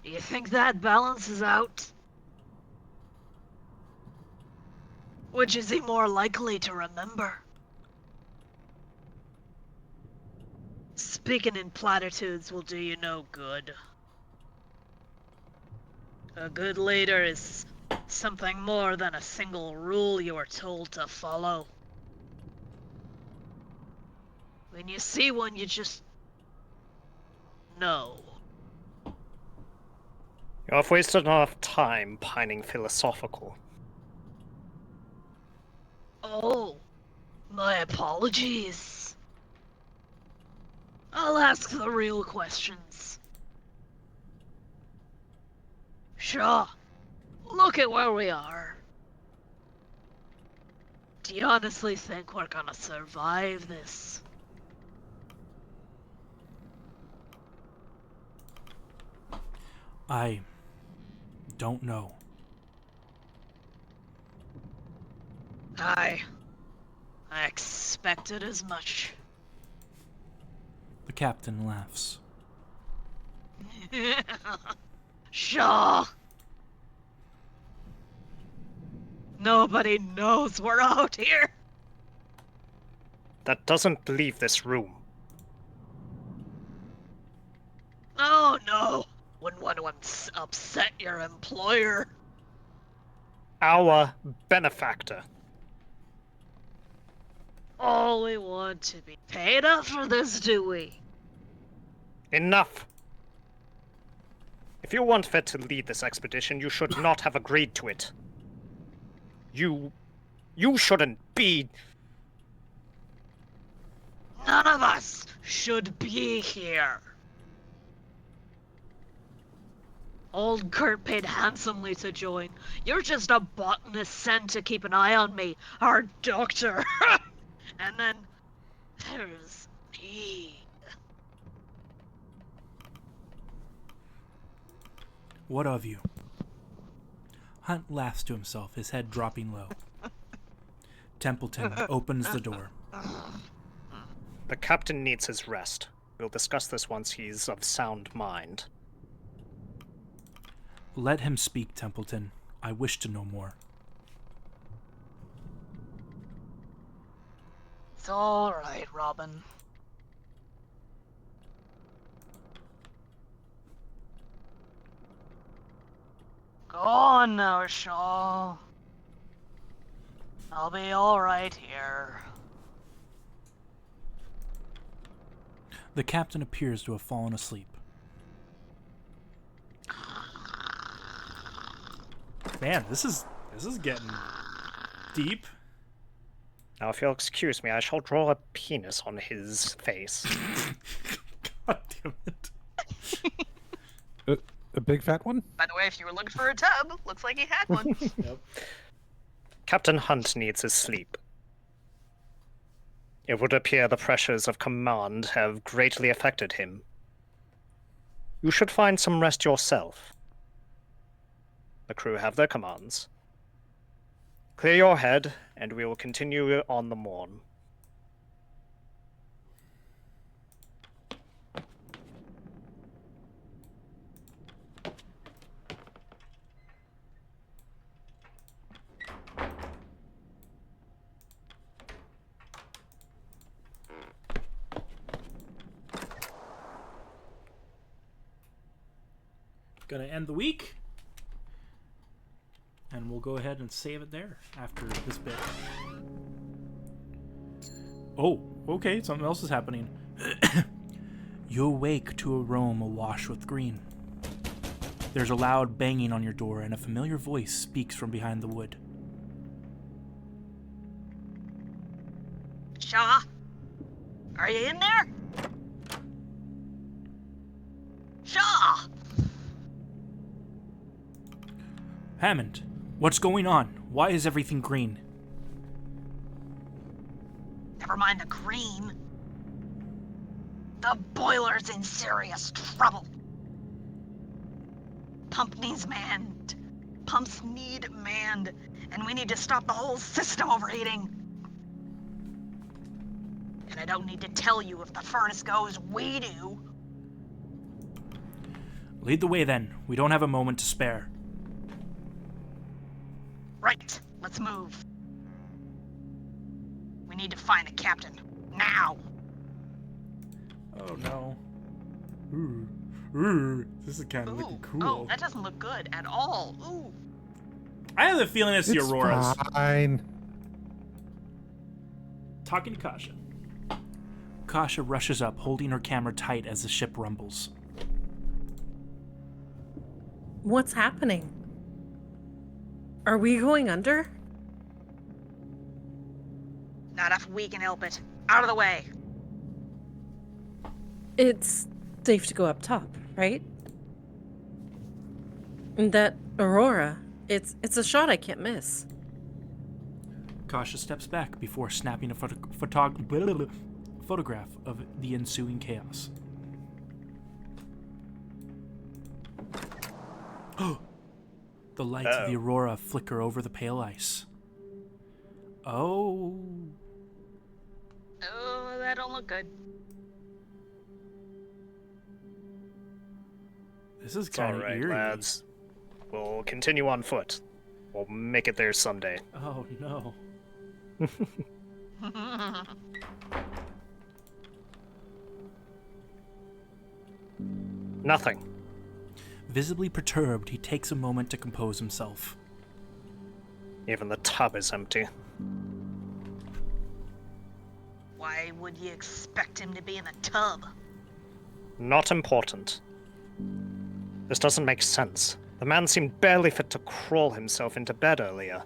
Do you think that balances out? Which is he more likely to remember? Speaking in platitudes will do you no good. A good leader is something more than a single rule you are told to follow. When you see one, you just know. You have wasted enough time pining philosophical. Oh, my apologies. I'll ask the real questions. Shaw, look at where we are. Do you honestly think we're gonna survive this? I don't know. I expected as much. The captain laughs. Shaw! Nobody knows we're out here. That doesn't leave this room. Oh no! Wouldn't want to upset your employer. Our benefactor. Oh, we want to be paid off for this, do we? Enough! If you weren't fit to lead this expedition, you should not have agreed to it. You shouldn't be... None of us should be here. Old Kurt paid handsomely to join. You're just a botanist sent to keep an eye on me, our doctor. And then there's me. What of you? Hunt laughs to himself, his head dropping low. Templeton opens the door. The captain needs his rest. We'll discuss this once he's of sound mind. Let him speak, Templeton. I wish to know more. It's all right, Robin. Go on now, Shaw. I'll be all right here. The captain appears to have fallen asleep. Man, this is getting deep. Now, if you'll excuse me, I shall draw a penis on his face. God damn it. A big fat one? By the way, if you were looking for a tub, looks like he had one. Yep. Captain Hunt needs his sleep. It would appear the pressures of command have greatly affected him. You should find some rest yourself. The crew have their commands. Clear your head, and we will continue on the morn. Gonna end the week. And we'll go ahead and save it there after this bit. Oh, okay, something else is happening. You awake to a room awash with green. There's a loud banging on your door, and a familiar voice speaks from behind the wood. Shaw? Are you in there? Shaw! Hammond, what's going on? Why is everything green? Never mind the green. The boiler's in serious trouble. Pumps need manned, and we need to stop the whole system overheating. And I don't need to tell you if the furnace goes, we do. Lead the way then. We don't have a moment to spare. Right, let's move. We need to find the captain. Now! Oh no. This is kind of looking cool. Oh, that doesn't look good at all. Ooh. I have the feeling it's the Auroras. Fine. Talking to Kasha. Kasha rushes up, holding her camera tight as the ship rumbles. What's happening? Are we going under? Not if we can help it. Out of the way. It's safe to go up top, right? And that Aurora, it's a shot I can't miss. Kasha steps back before snapping a photograph of the ensuing chaos. The lights of the Aurora flicker over the pale ice. Oh. Oh, that don't look good. This is It's kind all of right, eerie. lads. We'll continue on foot. We'll make it there someday. Oh no. Nothing. Visibly perturbed, he takes a moment to compose himself. Even the tub is empty. Why would you expect him to be in the tub? Not important. This doesn't make sense. The man seemed barely fit to crawl himself into bed earlier.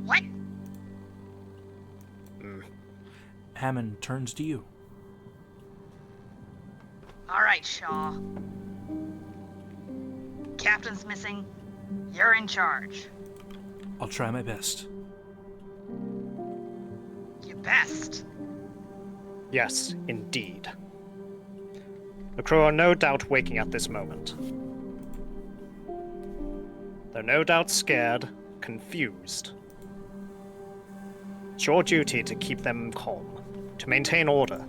What? Hammond turns to you. All right, Shaw. Captain's missing. You're in charge. I'll try my best. best. Yes, indeed. The crew are no doubt waking at this moment. They're no doubt scared, confused. It's your duty to keep them calm, to maintain order.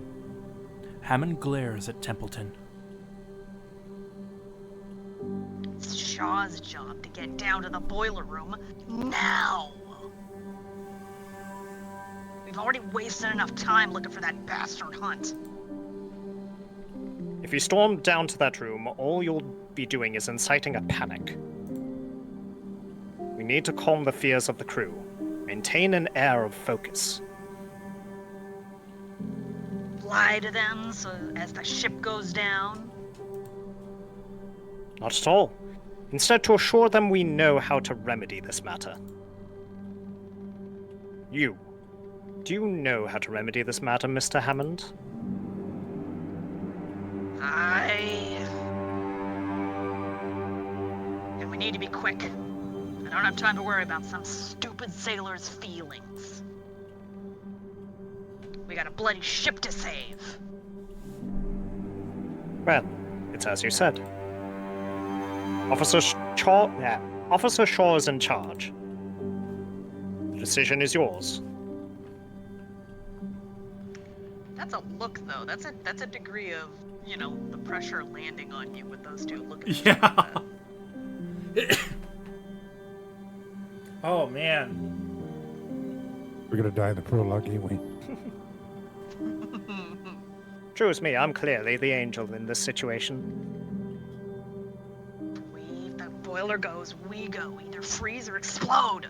Hammond glares at Templeton. It's Shaw's job to get down to the boiler room now. We've already wasted enough time looking for that bastard Hunt. If you storm down to that room, all you'll be doing is inciting a panic. We need to calm the fears of the crew, maintain an air of focus. Lie to them so as the ship goes down. Not at all. Instead, to assure them we know how to remedy this matter. You. Do you know how to remedy this matter, Mr. Hammond? And we need to be quick. I don't have time to worry about some stupid sailor's feelings. We got a bloody ship to save. Well, it's as you said. Officer Shaw is in charge. The decision is yours. That's a look, though. That's a degree of, you know, the pressure landing on you with those two looking. Yeah. Oh, man. We're gonna die in the prologue, ain't we? True as me, I'm clearly the angel in this situation. If the boiler goes, we go. Either freeze or explode.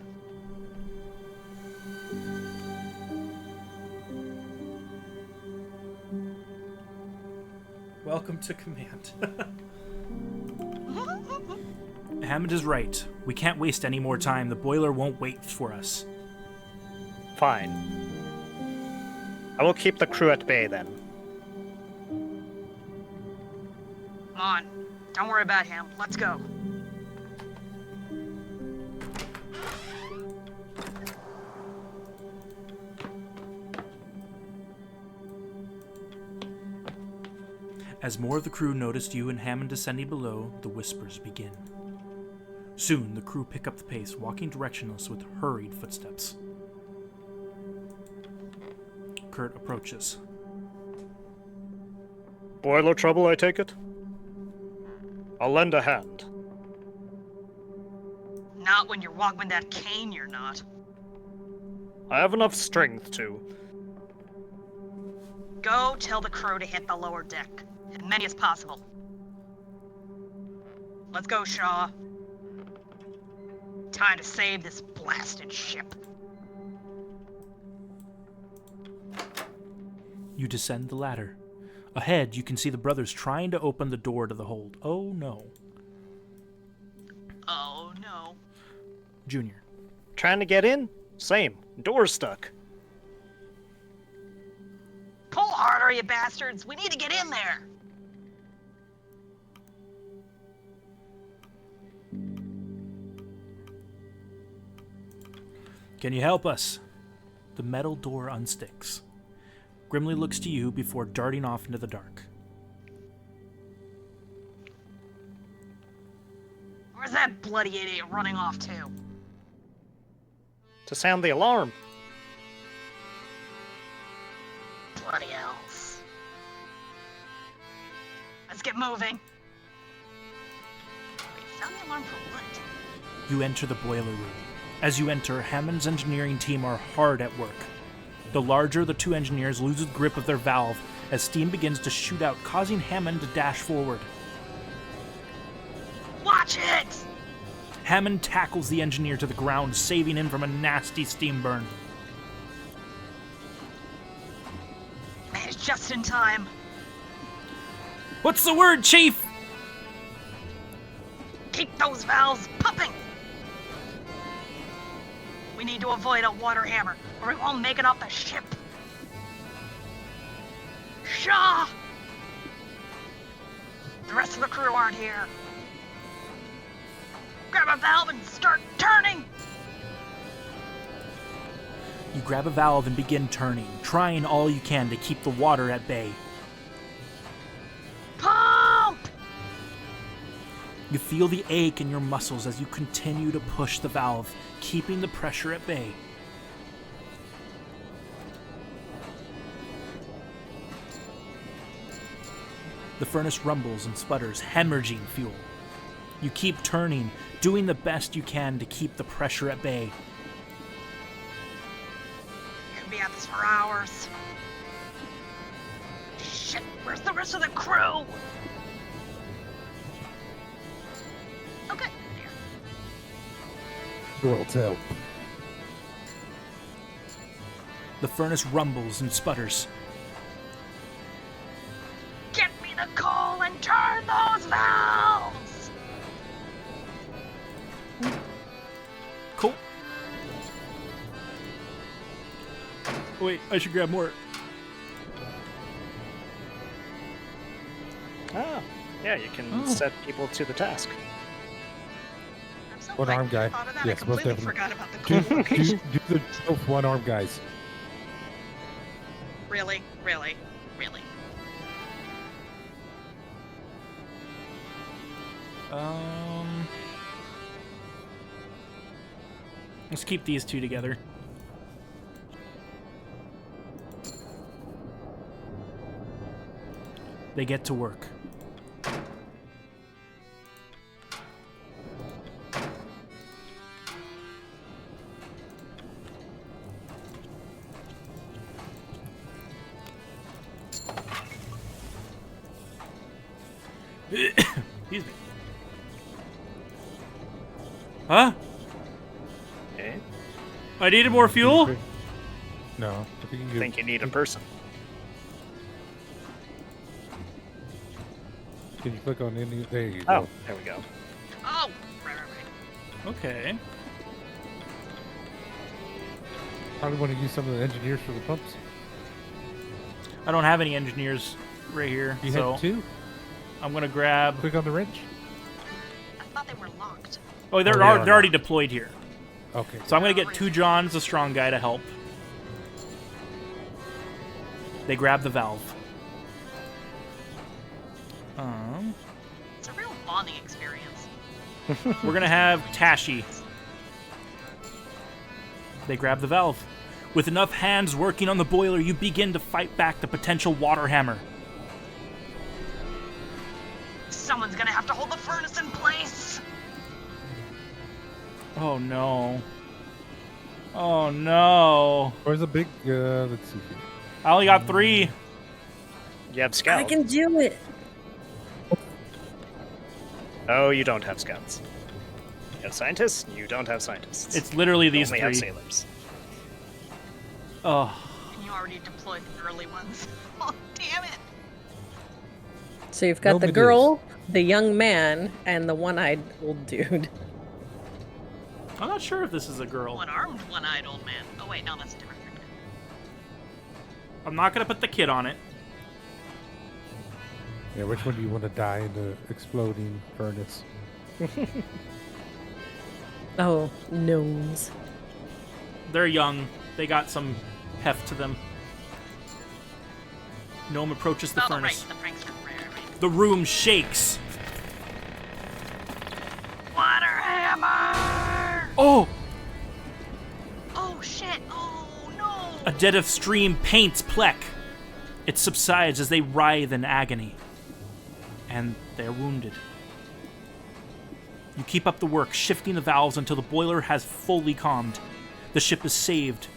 Welcome to command. Hammond is right. We can't waste any more time. The boiler won't wait for us. Fine. I will keep the crew at bay then. Come on. Don't worry about him. Let's go. As more of the crew noticed you and Hammond descending below, the whispers begin. Soon, the crew pick up the pace, walking directionless with hurried footsteps. Kurt approaches. Boiler trouble, I take it? I'll lend a hand. Not when you're walking that cane, you're not. I have enough strength to. Go tell the crew to hit the lower deck. As many as possible. Let's go, Shaw. Time to save this blasted ship. You descend the ladder. Ahead, you can see the brothers trying to open the door to the hold. Oh no. Oh no. Junior. Trying to get in? Same. Door stuck. Pull harder, you bastards. We need to get in there. Can you help us? The metal door unsticks. Grimly looks to you before darting off into the dark. Where's that bloody idiot running off to? To sound the alarm. Bloody elves. Let's get moving. Wait, sound the alarm for what? You enter the boiler room. As you enter, Hammond's engineering team are hard at work. The larger the two engineers loses grip of their valve as steam begins to shoot out, causing Hammond to dash forward. Watch it! Hammond tackles the engineer to the ground, saving him from a nasty steam burn. Managed just in time. What's the word, Chief? Keep those valves pumping! We need to avoid a water hammer, or we won't make it off the ship. Shaw! The rest of the crew aren't here. Grab a valve and start turning! You grab a valve and begin turning, trying all you can to keep the water at bay. Pump! You feel the ache in your muscles as you continue to push the valve, keeping the pressure at bay. The furnace rumbles and sputters, hemorrhaging fuel. You keep turning, doing the best you can to keep the pressure at bay. You could be at this for hours. Shit, where's the rest of the crew? Okay, here. World's help. The furnace rumbles and sputters. Get me the coal and turn those valves! Cool. Wait, I should grab more. Ah, yeah, you can set people to the task. I'm so One glad arm you guy. thought of that. Yes, I most completely definitely. forgot about the Do, coal location. do the self one-arm guys. Really? Really? Really? Let's keep these two together. They get to work. Excuse me. Huh? Okay. I needed more fuel? No. I think you need a person. Can you click on any? There you Oh, go. there we go. Oh! Right. Okay. Probably want to use some of the engineers for the pumps. I don't have any engineers right here, You so had two? I'm gonna grab. Click on the wrench. I thought they were locked. Oh, they're Oh, yeah, they're already deployed here. Okay. So I'm gonna get two Johns, a strong guy, to help. They grab the valve. It's a real bonding experience. We're gonna have Tashi. They grab the valve. With enough hands working on the boiler, you begin to fight back the potential water hammer. Someone's gonna have to hold the furnace in place. Oh no. Oh no. Where's the big? Let's see here. I only got 3. You have scouts. I can do it. Oh, you don't have scouts. You have scientists? You don't have scientists. It's literally You these only have 3. sailors. Oh. And you already deployed the early ones. Oh, damn it. So you've got the Nobody's. girl, the young man, and the one-eyed old dude. I'm not sure if this is a girl. One-armed, one-eyed old man. Oh wait, no, that's different. I'm not gonna put the kid on it. Yeah, which one do you want to die in the exploding furnace? Oh, gnomes. They're young. They got some heft to them. Gnome approaches the Oh, furnace. right, the prankster. Right. The room shakes. Water hammer! Oh! Oh shit! Oh no! A dead of stream paints Plek. It subsides as they writhe in agony. And they're wounded. You keep up the work, shifting the valves until the boiler has fully calmed. The ship is saved.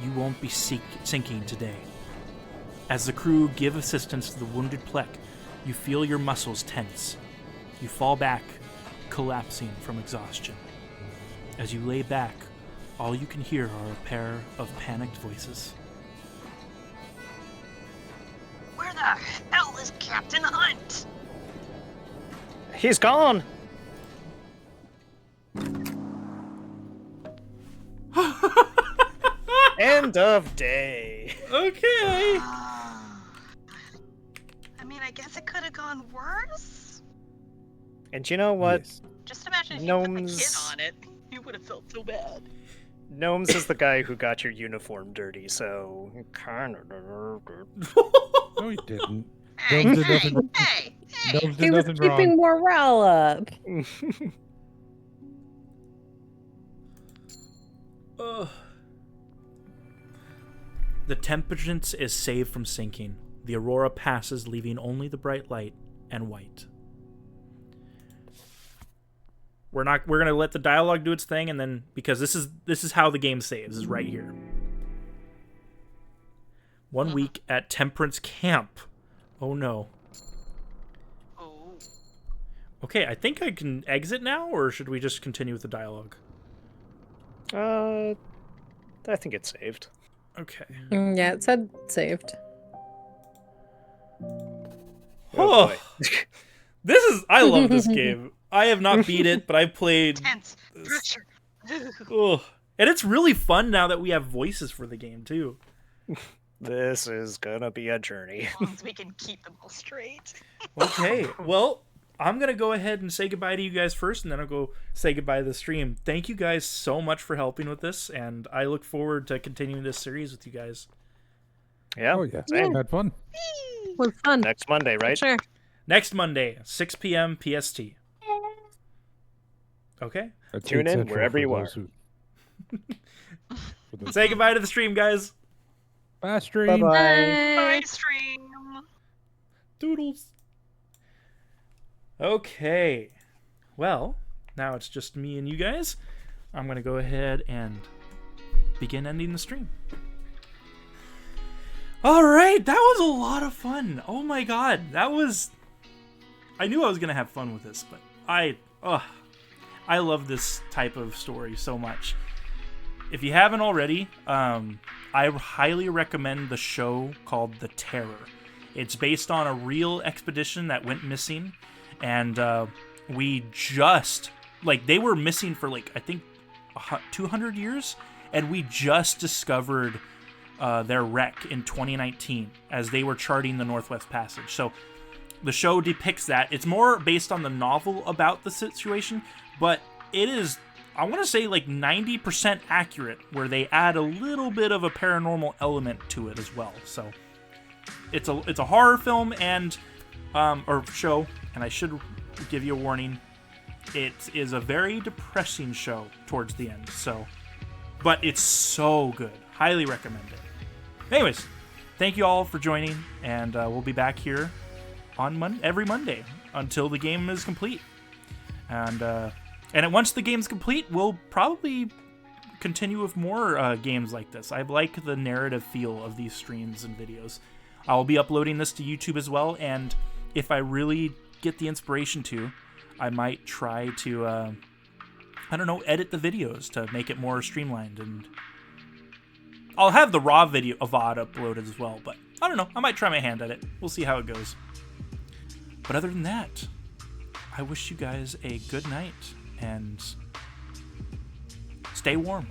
You won't be sinking today. As the crew give assistance to the wounded Plek, you feel your muscles tense. You fall back, collapsing from exhaustion. As you lay back, all you can hear are a pair of panicked voices. Where the hell is Captain Hunt? He's gone! End of day. Okay. I mean, I guess it could have gone worse. And you know what? Yes. Just imagine if you put the kid Gnomes- on it. You would have felt so bad. Gnomes is the guy who got your uniform dirty, so kind of. No, he didn't. Hey, Gnomes did hey, nothing. hey, hey. Gnomes He did was nothing keeping wrong. morale up. Ugh. The Temperance is saved from sinking. The Aurora passes, leaving only the bright light and white. We're gonna let the dialogue do its thing, and then because this is how the game saves, is right here. 1 week at Temperance Camp. Oh no. Oh. Okay, I think I can exit now, or should we just continue with the dialogue? I think it's saved. Okay. Yeah, it said saved. Oh boy. I love this game. I have not beat it, but I've played. Tense. Pressure. Ugh. And it's really fun now that we have voices for the game too. This is gonna be a journey. As long as we can keep them all straight. Okay, well, I'm gonna go ahead and say goodbye to you guys first, and then I'll go say goodbye to the stream. Thank you guys so much for helping with this, and I look forward to continuing this series with you guys. Yeah. Oh yeah, Same. had fun. Was fun. Next Monday, right? Sure. Next Monday, 6 p.m. PST. Okay, That's Tune 8 in Central wherever for you those are. who- say goodbye to the stream, guys. Bye, stream. Bye-bye. Bye, stream. Doodles. Okay. Well, now it's just me and you guys. I'm going to go ahead and begin ending the stream. All right, that was a lot of fun. Oh my god, that was... I knew I was going to have fun with this, but I love this type of story so much. If you haven't already, I highly recommend the show called The Terror. It's based on a real expedition that went missing, and we just, they were missing for, I think, 200 years, and we just discovered their wreck in 2019 as they were charting the Northwest Passage. So the show depicts that. It's more based on the novel about the situation, but it is, I want to say, 90% accurate, where they add a little bit of a paranormal element to it as well. So it's a horror film and or show, and I should give you a warning. It is a very depressing show towards the end. So, but it's so good. Highly recommend it. Anyways, thank you all for joining, and we'll be back here on every Monday until the game is complete. And once the game's complete, we'll probably continue with more games like this. I like the narrative feel of these streams and videos. I'll be uploading this to YouTube as well, and if I really get the inspiration to, I might try to, edit the videos to make it more streamlined, and I'll have the raw video of VOD uploaded as well, but I don't know. I might try my hand at it. We'll see how it goes. But other than that, I wish you guys a good night, and stay warm.